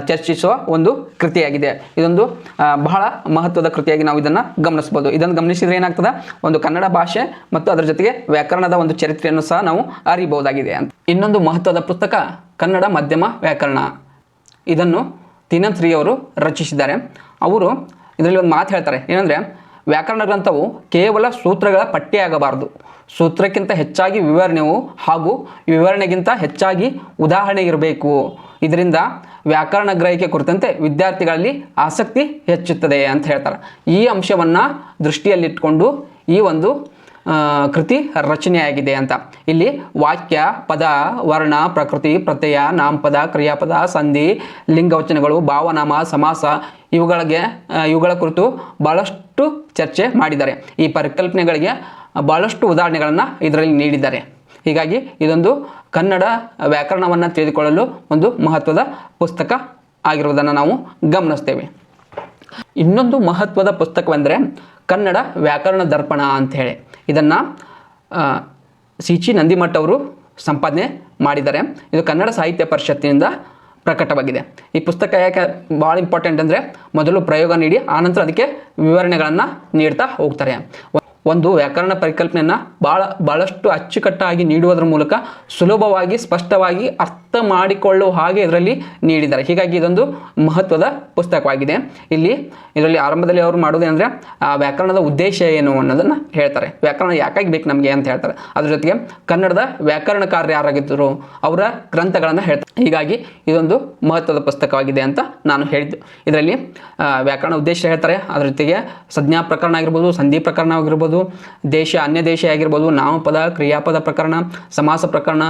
ಚರ್ಚಿಸುವ ಒಂದು ಕೃತಿಯಾಗಿದೆ. ಇದೊಂದು ಬಹಳ ಮಹತ್ವದ ಕೃತಿಯಾಗಿ ನಾವು ಇದನ್ನು ಗಮನಿಸ್ಬೋದು. ಇದನ್ನು ಗಮನಿಸಿದರೆ ಏನಾಗ್ತದೆ, ಒಂದು ಕನ್ನಡ ಭಾಷೆ ಮತ್ತು ಅದರ ಜೊತೆಗೆ ವ್ಯಾಕರಣದ ಒಂದು ಚರಿತ್ರೆಯನ್ನು ಸಹ ನಾವು ಅರಿಬಹುದಾಗಿದೆ ಅಂತ. ಇನ್ನೊಂದು ಮಹತ್ವದ ಪುಸ್ತಕ ಕನ್ನಡ ಮಧ್ಯಮ ವ್ಯಾಕರಣ. ಇದನ್ನು ತಿನಂತ್ರಿ ಅವರು ರಚಿಸಿದ್ದಾರೆ. ಅವರು ಇದರಲ್ಲಿ ಒಂದು ಮಾತು ಹೇಳ್ತಾರೆ, ಏನಂದರೆ ವ್ಯಾಕರಣ ಗ್ರಂಥವು ಕೇವಲ ಸೂತ್ರಗಳ ಪಟ್ಟಿಯಾಗಬಾರದು, ಸೂತ್ರಕ್ಕಿಂತ ಹೆಚ್ಚಾಗಿ ವಿವರಣೆಯು ಹಾಗೂ ವಿವರಣೆಗಿಂತ ಹೆಚ್ಚಾಗಿ ಉದಾಹರಣೆ ಇರಬೇಕು. ಇದರಿಂದ ವ್ಯಾಕರಣ ಗ್ರಹಿಕೆ ಕುರಿತಂತೆ ವಿದ್ಯಾರ್ಥಿಗಳಲ್ಲಿ ಆಸಕ್ತಿ ಹೆಚ್ಚುತ್ತದೆ ಅಂತ ಹೇಳ್ತಾರೆ. ಈ ಅಂಶವನ್ನು ದೃಷ್ಟಿಯಲ್ಲಿಟ್ಕೊಂಡು ಈ ಒಂದು ಕೃತಿ ರಚನೆಯಾಗಿದೆ ಅಂತ. ಇಲ್ಲಿ ವಾಕ್ಯ, ಪದ, ವರ್ಣ, ಪ್ರಕೃತಿ, ಪ್ರತ್ಯಯ, ನಾಮಪದ, ಕ್ರಿಯಾಪದ, ಸಂಧಿ, ಲಿಂಗವಚನಗಳು, ಭಾವನಾಮ, ಸಮಾಸ ಇವುಗಳ ಕುರಿತು ಭಾಳಷ್ಟು ಚರ್ಚೆ ಮಾಡಿದ್ದಾರೆ. ಈ ಪರಿಕಲ್ಪನೆಗಳಿಗೆ ಭಾಳಷ್ಟು ಉದಾಹರಣೆಗಳನ್ನು ಇದರಲ್ಲಿ ನೀಡಿದ್ದಾರೆ. ಹೀಗಾಗಿ ಇದೊಂದು ಕನ್ನಡ ವ್ಯಾಕರಣವನ್ನು ತಿಳಿದುಕೊಳ್ಳಲು ಒಂದು ಮಹತ್ವದ ಪುಸ್ತಕ ಆಗಿರುವುದನ್ನು ನಾವು ಗಮನಿಸ್ತೇವೆ. ಇನ್ನೊಂದು ಮಹತ್ವದ ಪುಸ್ತಕವೆಂದರೆ ಕನ್ನಡ ವ್ಯಾಕರಣ ದರ್ಪಣ ಅಂಥೇಳಿ. ಇದನ್ನು ಸಿ.ಚಿ. ನಂದಿಮಠ ಅವರು ಸಂಪಾದನೆ ಮಾಡಿದ್ದಾರೆ. ಇದು ಕನ್ನಡ ಸಾಹಿತ್ಯ ಪರಿಷತ್ತಿನಿಂದ ಪ್ರಕಟವಾಗಿದೆ. ಈ ಪುಸ್ತಕ ಯಾಕೆ ಭಾಳ ಇಂಪಾರ್ಟೆಂಟ್ ಅಂದರೆ, ಮೊದಲು ಪ್ರಯೋಗ ನೀಡಿ ಆನಂತರ ಅದಕ್ಕೆ ವಿವರಣೆಗಳನ್ನು ನೀಡ್ತಾ ಹೋಗ್ತಾರೆ. ಒಂದು ವ್ಯಾಕರಣ ಪರಿಕಲ್ಪನೆಯನ್ನು ಭಾಳಷ್ಟು ಅಚ್ಚುಕಟ್ಟಾಗಿ ನೀಡುವುದರ ಮೂಲಕ ಸುಲಭವಾಗಿ ಸ್ಪಷ್ಟವಾಗಿ ಅರ್ಥ ಮಾಡಿಕೊಳ್ಳುವ ಹಾಗೆ ಇದರಲ್ಲಿ ನೀಡಿದ್ದಾರೆ. ಹೀಗಾಗಿ ಇದೊಂದು ಮಹತ್ವದ ಪುಸ್ತಕವಾಗಿದೆ. ಇದರಲ್ಲಿ ಆರಂಭದಲ್ಲಿ ಅವರು ಮಾಡೋದೇನೆಂದರೆ ವ್ಯಾಕರಣದ ಉದ್ದೇಶ ಏನು ಅನ್ನೋದನ್ನು ಹೇಳ್ತಾರೆ. ವ್ಯಾಕರಣ ಯಾಕಾಗಿ ಬೇಕು ನಮಗೆ ಅಂತ ಹೇಳ್ತಾರೆ. ಅದ್ರ ಜೊತೆಗೆ ಕನ್ನಡದ ವ್ಯಾಕರಣಕಾರರು ಯಾರಾಗಿದ್ದರು ಅವರ ಗ್ರಂಥಗಳನ್ನು ಹೇಳ್ತಾರೆ. ಹೀಗಾಗಿ ಇದೊಂದು ಮಹತ್ವದ ಪುಸ್ತಕವಾಗಿದೆ ಅಂತ ನಾನು ಹೇಳಿದ್ದು. ಇದರಲ್ಲಿ ವ್ಯಾಕರಣ ಉದ್ದೇಶ ಹೇಳ್ತಾರೆ. ಅದ್ರ ಜೊತೆಗೆ ಸಂಜ್ಞಾ ಪ್ರಕರಣ ಆಗಿರ್ಬೋದು, ಸಂಧಿ ಪ್ರಕರಣ ಆಗಿರ್ಬೋದು, ದೇಶ ಅನ್ಯ ದೇಶ ಆಗಿರ್ಬೋದು, ನಾಮಪದ, ಕ್ರಿಯಾಪದ ಪ್ರಕರಣ, ಸಮಾಸ ಪ್ರಕರಣ,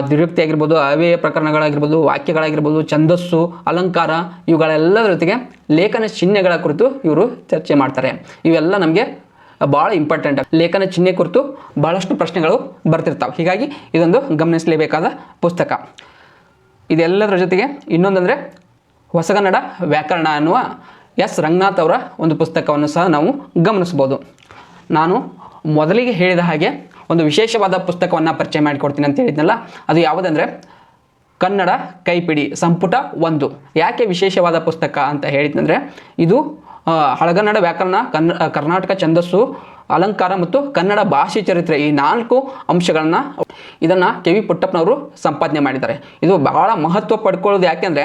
ದ್ವಿರುಕ್ತಿ ಆಗಿರ್ಬೋದು, ಅವ್ಯಯ ಪ್ರಕರಣಗಳಾಗಿರ್ಬೋದು, ವಾಕ್ಯಗಳಾಗಿರ್ಬೋದು, ಛಂದಸ್ಸು, ಅಲಂಕಾರ, ಇವುಗಳೆಲ್ಲದರ ಜೊತೆಗೆ ಲೇಖನ ಚಿಹ್ನೆಗಳ ಕುರಿತು ಇವರು ಚರ್ಚೆ ಮಾಡ್ತಾರೆ. ಇವೆಲ್ಲ ನಮಗೆ ಭಾಳ ಇಂಪಾರ್ಟೆಂಟ್. ಲೇಖನ ಚಿಹ್ನೆ ಕುರಿತು ಭಾಳಷ್ಟು ಪ್ರಶ್ನೆಗಳು ಬರ್ತಿರ್ತಾವೆ. ಹೀಗಾಗಿ ಇದೊಂದು ಗಮನಿಸಲೇಬೇಕಾದ ಪುಸ್ತಕ. ಇದೆಲ್ಲದರ ಜೊತೆಗೆ ಇನ್ನೊಂದಂದರೆ ಹೊಸಗನ್ನಡ ವ್ಯಾಕರಣ ಅನ್ನುವ ಎಸ್ ರಂಗನಾಥ್ ಅವರ ಒಂದು ಪುಸ್ತಕವನ್ನು ಸಹ ನಾವು ಗಮನಿಸ್ಬೋದು. ನಾನು ಮೊದಲಿಗೆ ಹೇಳಿದ ಹಾಗೆ ಒಂದು ವಿಶೇಷವಾದ ಪುಸ್ತಕವನ್ನು ಪರಿಚಯ ಮಾಡಿಕೊಡ್ತೀನಿ ಅಂತ ಹೇಳಿದ್ನಲ್ಲ, ಅದು ಯಾವುದಂದರೆ ಕನ್ನಡ ಕೈಪಿಡಿ ಸಂಪುಟ 1. ಯಾಕೆ ವಿಶೇಷವಾದ ಪುಸ್ತಕ ಅಂತ ಹೇಳಿದ್ನಂದರೆ, ಇದು ಹಳೆಗನ್ನಡ ವ್ಯಾಕರಣ, ಕರ್ನಾಟಕ ಛಂದಸ್ಸು, ಅಲಂಕಾರ ಮತ್ತು ಕನ್ನಡ ಭಾಷೆ ಚರಿತ್ರೆ ಈ 4 ಅಂಶಗಳನ್ನು ಇದನ್ನು ಕೆ. ವಿ. ಪುಟ್ಟಪ್ಪನವರು ಸಂಪಾದನೆ ಮಾಡಿದ್ದಾರೆ. ಇದು ಬಹಳ ಮಹತ್ವ ಪಡ್ಕೊಳ್ಳೋದು. ಯಾಕೆಂದರೆ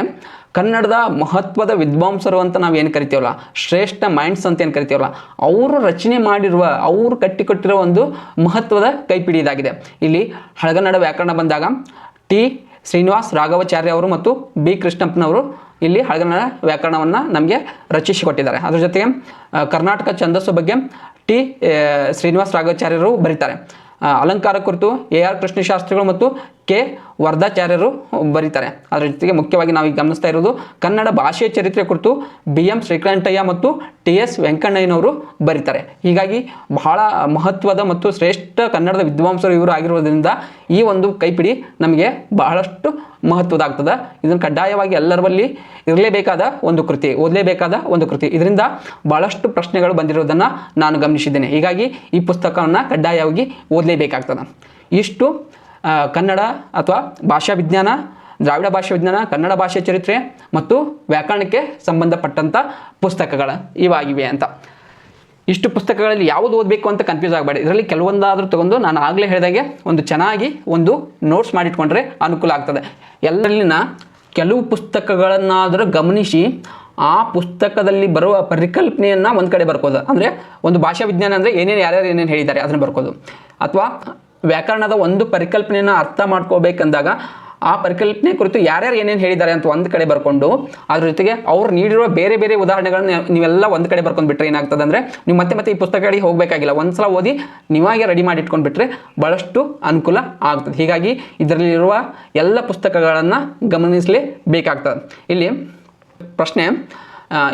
ಕನ್ನಡದ ಮಹತ್ವದ ವಿದ್ವಾಂಸರು ಅಂತ ನಾವು ಏನು ಕರಿತೀವಲ್ಲ, ಶ್ರೇಷ್ಠ ಮೈಂಡ್ಸ್ ಅಂತ ಏನು ಕರಿತೀವಲ್ಲ, ಅವರು ರಚನೆ ಮಾಡಿರುವ, ಅವರು ಕಟ್ಟಿಕೊಟ್ಟಿರೋ ಒಂದು ಮಹತ್ವದ ಕೈಪಿಡಿ ಇದಾಗಿದೆ. ಇಲ್ಲಿ ಹಳೆಗನ್ನಡ ವ್ಯಾಕರಣ ಬಂದಾಗ ಟಿ. ಶ್ರೀನಿವಾಸ್ ರಾಘವಾಚಾರ್ಯ ಅವರು ಮತ್ತು ಬಿ. ಕೃಷ್ಣಪ್ಪನವರು ಇಲ್ಲಿ ಹಳೆಗನ್ನಡ ವ್ಯಾಕರಣವನ್ನು ನಮಗೆ ರಚಿಸಿಕೊಟ್ಟಿದ್ದಾರೆ. ಅದ್ರ ಜೊತೆಗೆ ಕರ್ನಾಟಕ ಛಂದಸ್ಸು ಬಗ್ಗೆ ಟಿ. ಶ್ರೀನಿವಾಸ್ ರಾಘವಾಚಾರ್ಯರು ಬರೀತಾರೆ. ಅಲಂಕಾರ ಕುರಿತು AR ಕೃಷ್ಣಶಾಸ್ತ್ರಿಗಳು ಮತ್ತು ಕೆ ವರ್ಧಾಚಾರ್ಯರು ಬರೀತಾರೆ. ಅದರ ಜೊತೆಗೆ ಮುಖ್ಯವಾಗಿ ನಾವು ಈಗ ಗಮನಿಸ್ತಾ ಇರೋದು ಕನ್ನಡ ಭಾಷೆಯ ಚರಿತ್ರೆ ಕುರಿತು BM ಶ್ರೀಕಂಠಯ್ಯ ಮತ್ತು TS ವೆಂಕಣ್ಣಯ್ಯನವರು ಬರೀತಾರೆ. ಹೀಗಾಗಿ ಬಹಳ ಮಹತ್ವದ ಮತ್ತು ಶ್ರೇಷ್ಠ ಕನ್ನಡದ ವಿದ್ವಾಂಸರು ಇವರು ಆಗಿರುವುದರಿಂದ ಈ ಒಂದು ಕೈಪಿಡಿ ನಮಗೆ ಬಹಳಷ್ಟು ಮಹತ್ವದಾಗ್ತದೆ. ಇದನ್ನು ಕಡ್ಡಾಯವಾಗಿ ಎಲ್ಲರ ಬಳಿ ಇರಲೇಬೇಕಾದ ಒಂದು ಕೃತಿ, ಓದಲೇಬೇಕಾದ ಒಂದು ಕೃತಿ. ಇದರಿಂದ ಬಹಳಷ್ಟು ಪ್ರಶ್ನೆಗಳು ಬಂದಿರೋದನ್ನು ನಾನು ಗಮನಿಸಿದ್ದೇನೆ. ಹೀಗಾಗಿ ಈ ಪುಸ್ತಕವನ್ನು ಕಡ್ಡಾಯವಾಗಿ ಓದಲೇಬೇಕಾಗ್ತದೆ. ಇಷ್ಟು ಕನ್ನಡ ಅಥವಾ ಭಾಷಾ ವಿಜ್ಞಾನ, ದ್ರಾವಿಡ ಭಾಷಾ ವಿಜ್ಞಾನ, ಕನ್ನಡ ಭಾಷೆ ಚರಿತ್ರೆ ಮತ್ತು ವ್ಯಾಕರಣಕ್ಕೆ ಸಂಬಂಧಪಟ್ಟಂಥ ಪುಸ್ತಕಗಳು ಇವಾಗಿವೆ ಅಂತ. ಇಷ್ಟು ಪುಸ್ತಕಗಳಲ್ಲಿ ಯಾವುದು ಓದಬೇಕು ಅಂತ ಕನ್ಫ್ಯೂಸ್ ಆಗಬೇಡಿ. ಇದರಲ್ಲಿ ಕೆಲವೊಂದಾದರೂ ತಗೊಂಡು ನಾನು ಆಗಲೇ ಹೇಳಿದಾಗೆ ಒಂದು ಚೆನ್ನಾಗಿ ಒಂದು ನೋಟ್ಸ್ ಮಾಡಿಟ್ಕೊಂಡ್ರೆ ಅನುಕೂಲ ಆಗ್ತದೆ. ಎಲ್ಲರಲ್ಲಿನ ಕೆಲವು ಪುಸ್ತಕಗಳನ್ನಾದರೂ ಗಮನಿಸಿ ಆ ಪುಸ್ತಕದಲ್ಲಿ ಬರುವ ಪರಿಕಲ್ಪನೆಯನ್ನು ಒಂದು ಕಡೆ ಬರ್ಕೋದು. ಅಂದರೆ ಒಂದು ಭಾಷಾ ವಿಜ್ಞಾನ ಅಂದರೆ ಯಾರ್ಯಾರು ಏನೇನು ಹೇಳಿದ್ದಾರೆ ಅದನ್ನು ಬರ್ಕೋದು. ಅಥವಾ ವ್ಯಾಕರಣದ ಒಂದು ಪರಿಕಲ್ಪನೆಯನ್ನು ಅರ್ಥ ಮಾಡ್ಕೋಬೇಕಂದಾಗ ಆ ಪರಿಕಲ್ಪನೆ ಕುರಿತು ಯಾರ್ಯಾರು ಏನೇನು ಹೇಳಿದ್ದಾರೆ ಅಂತ ಒಂದು ಕಡೆ ಬರ್ಕೊಂಡು ಅದ್ರ ಜೊತೆಗೆ ಅವ್ರು ನೀಡಿರುವ ಬೇರೆ ಬೇರೆ ಉದಾಹರಣೆಗಳನ್ನ ನೀವೆಲ್ಲ ಒಂದು ಕಡೆ ಬರ್ಕೊಂಡ್ಬಿಟ್ರೆ ಏನಾಗ್ತದೆ ಅಂದರೆ ನೀವು ಮತ್ತೆ ಈ ಪುಸ್ತಕಗಳಿಗೆ ಹೋಗಬೇಕಾಗಿಲ್ಲ. ಒಂದು ಸಲ ಓದಿ ನೀವಾಗೆ ರೆಡಿ ಮಾಡಿ ಇಟ್ಕೊಂಡ್ಬಿಟ್ರೆ ಭಾಳಷ್ಟು ಅನುಕೂಲ ಆಗ್ತದೆ. ಹೀಗಾಗಿ ಇದರಲ್ಲಿರುವ ಎಲ್ಲ ಪುಸ್ತಕಗಳನ್ನು ಗಮನಿಸಲೇಬೇಕಾಗ್ತದೆ. ಇಲ್ಲಿ ಪ್ರಶ್ನೆ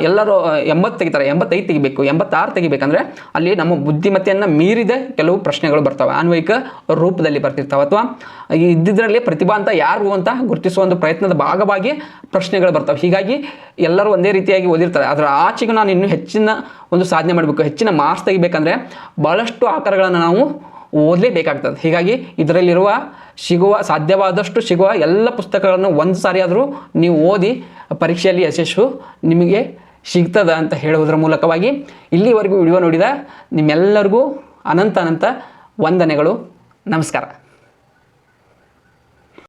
ಎಲ್ಲರೂ 80 ತೆಗಿತಾರೆ, 85 ತೆಗಿಬೇಕು, 86 ತೆಗಿಬೇಕಂದ್ರೆ ಅಲ್ಲಿ ನಮ್ಮ ಬುದ್ಧಿಮತ್ತೆಯನ್ನು ಮೀರಿದ ಕೆಲವು ಪ್ರಶ್ನೆಗಳು ಬರ್ತವೆ, ಅನ್ವಯಿಕ ರೂಪದಲ್ಲಿ ಬರ್ತಿರ್ತಾವೆ. ಅಥವಾ ಇದ್ದಿದ್ರಲ್ಲಿ ಪ್ರತಿಭಾ ಅಂತ ಯಾರು ಅಂತ ಗುರುತಿಸುವ ಒಂದು ಪ್ರಯತ್ನದ ಭಾಗವಾಗಿ ಪ್ರಶ್ನೆಗಳು ಬರ್ತವೆ. ಹೀಗಾಗಿ ಎಲ್ಲರೂ ಒಂದೇ ರೀತಿಯಾಗಿ ಓದಿರ್ತಾರೆ. ಅದರ ಆಚೆಗೂ ನಾನು ಇನ್ನೂ ಹೆಚ್ಚಿನ ಒಂದು ಸಾಧನೆ ಮಾಡಬೇಕು, ಹೆಚ್ಚಿನ ಮಾರ್ಕ್ಸ್ ತೆಗಿಬೇಕಂದ್ರೆ ಭಾಳಷ್ಟು ಆಕಾರಗಳನ್ನು ನಾವು ಓದಲೇಬೇಕಾಗ್ತದೆ. ಹೀಗಾಗಿ ಇದರಲ್ಲಿರುವ ಸಾಧ್ಯವಾದಷ್ಟು ಸಿಗುವ ಎಲ್ಲ ಪುಸ್ತಕಗಳನ್ನು ಒಂದು ಸಾರಿ ಆದರೂ ನೀವು ಓದಿ ಪರೀಕ್ಷೆಯಲ್ಲಿ ಯಶಸ್ಸು ನಿಮಗೆ ಸಿಗ್ತದೆ ಅಂತ ಹೇಳುವುದರ ಮೂಲಕವಾಗಿ ಇಲ್ಲಿವರೆಗೂ ವಿಡಿಯೋ ನೋಡಿದ ನಿಮ್ಮೆಲ್ಲರಿಗೂ ಅನಂತ ವಂದನೆಗಳು. ನಮಸ್ಕಾರ.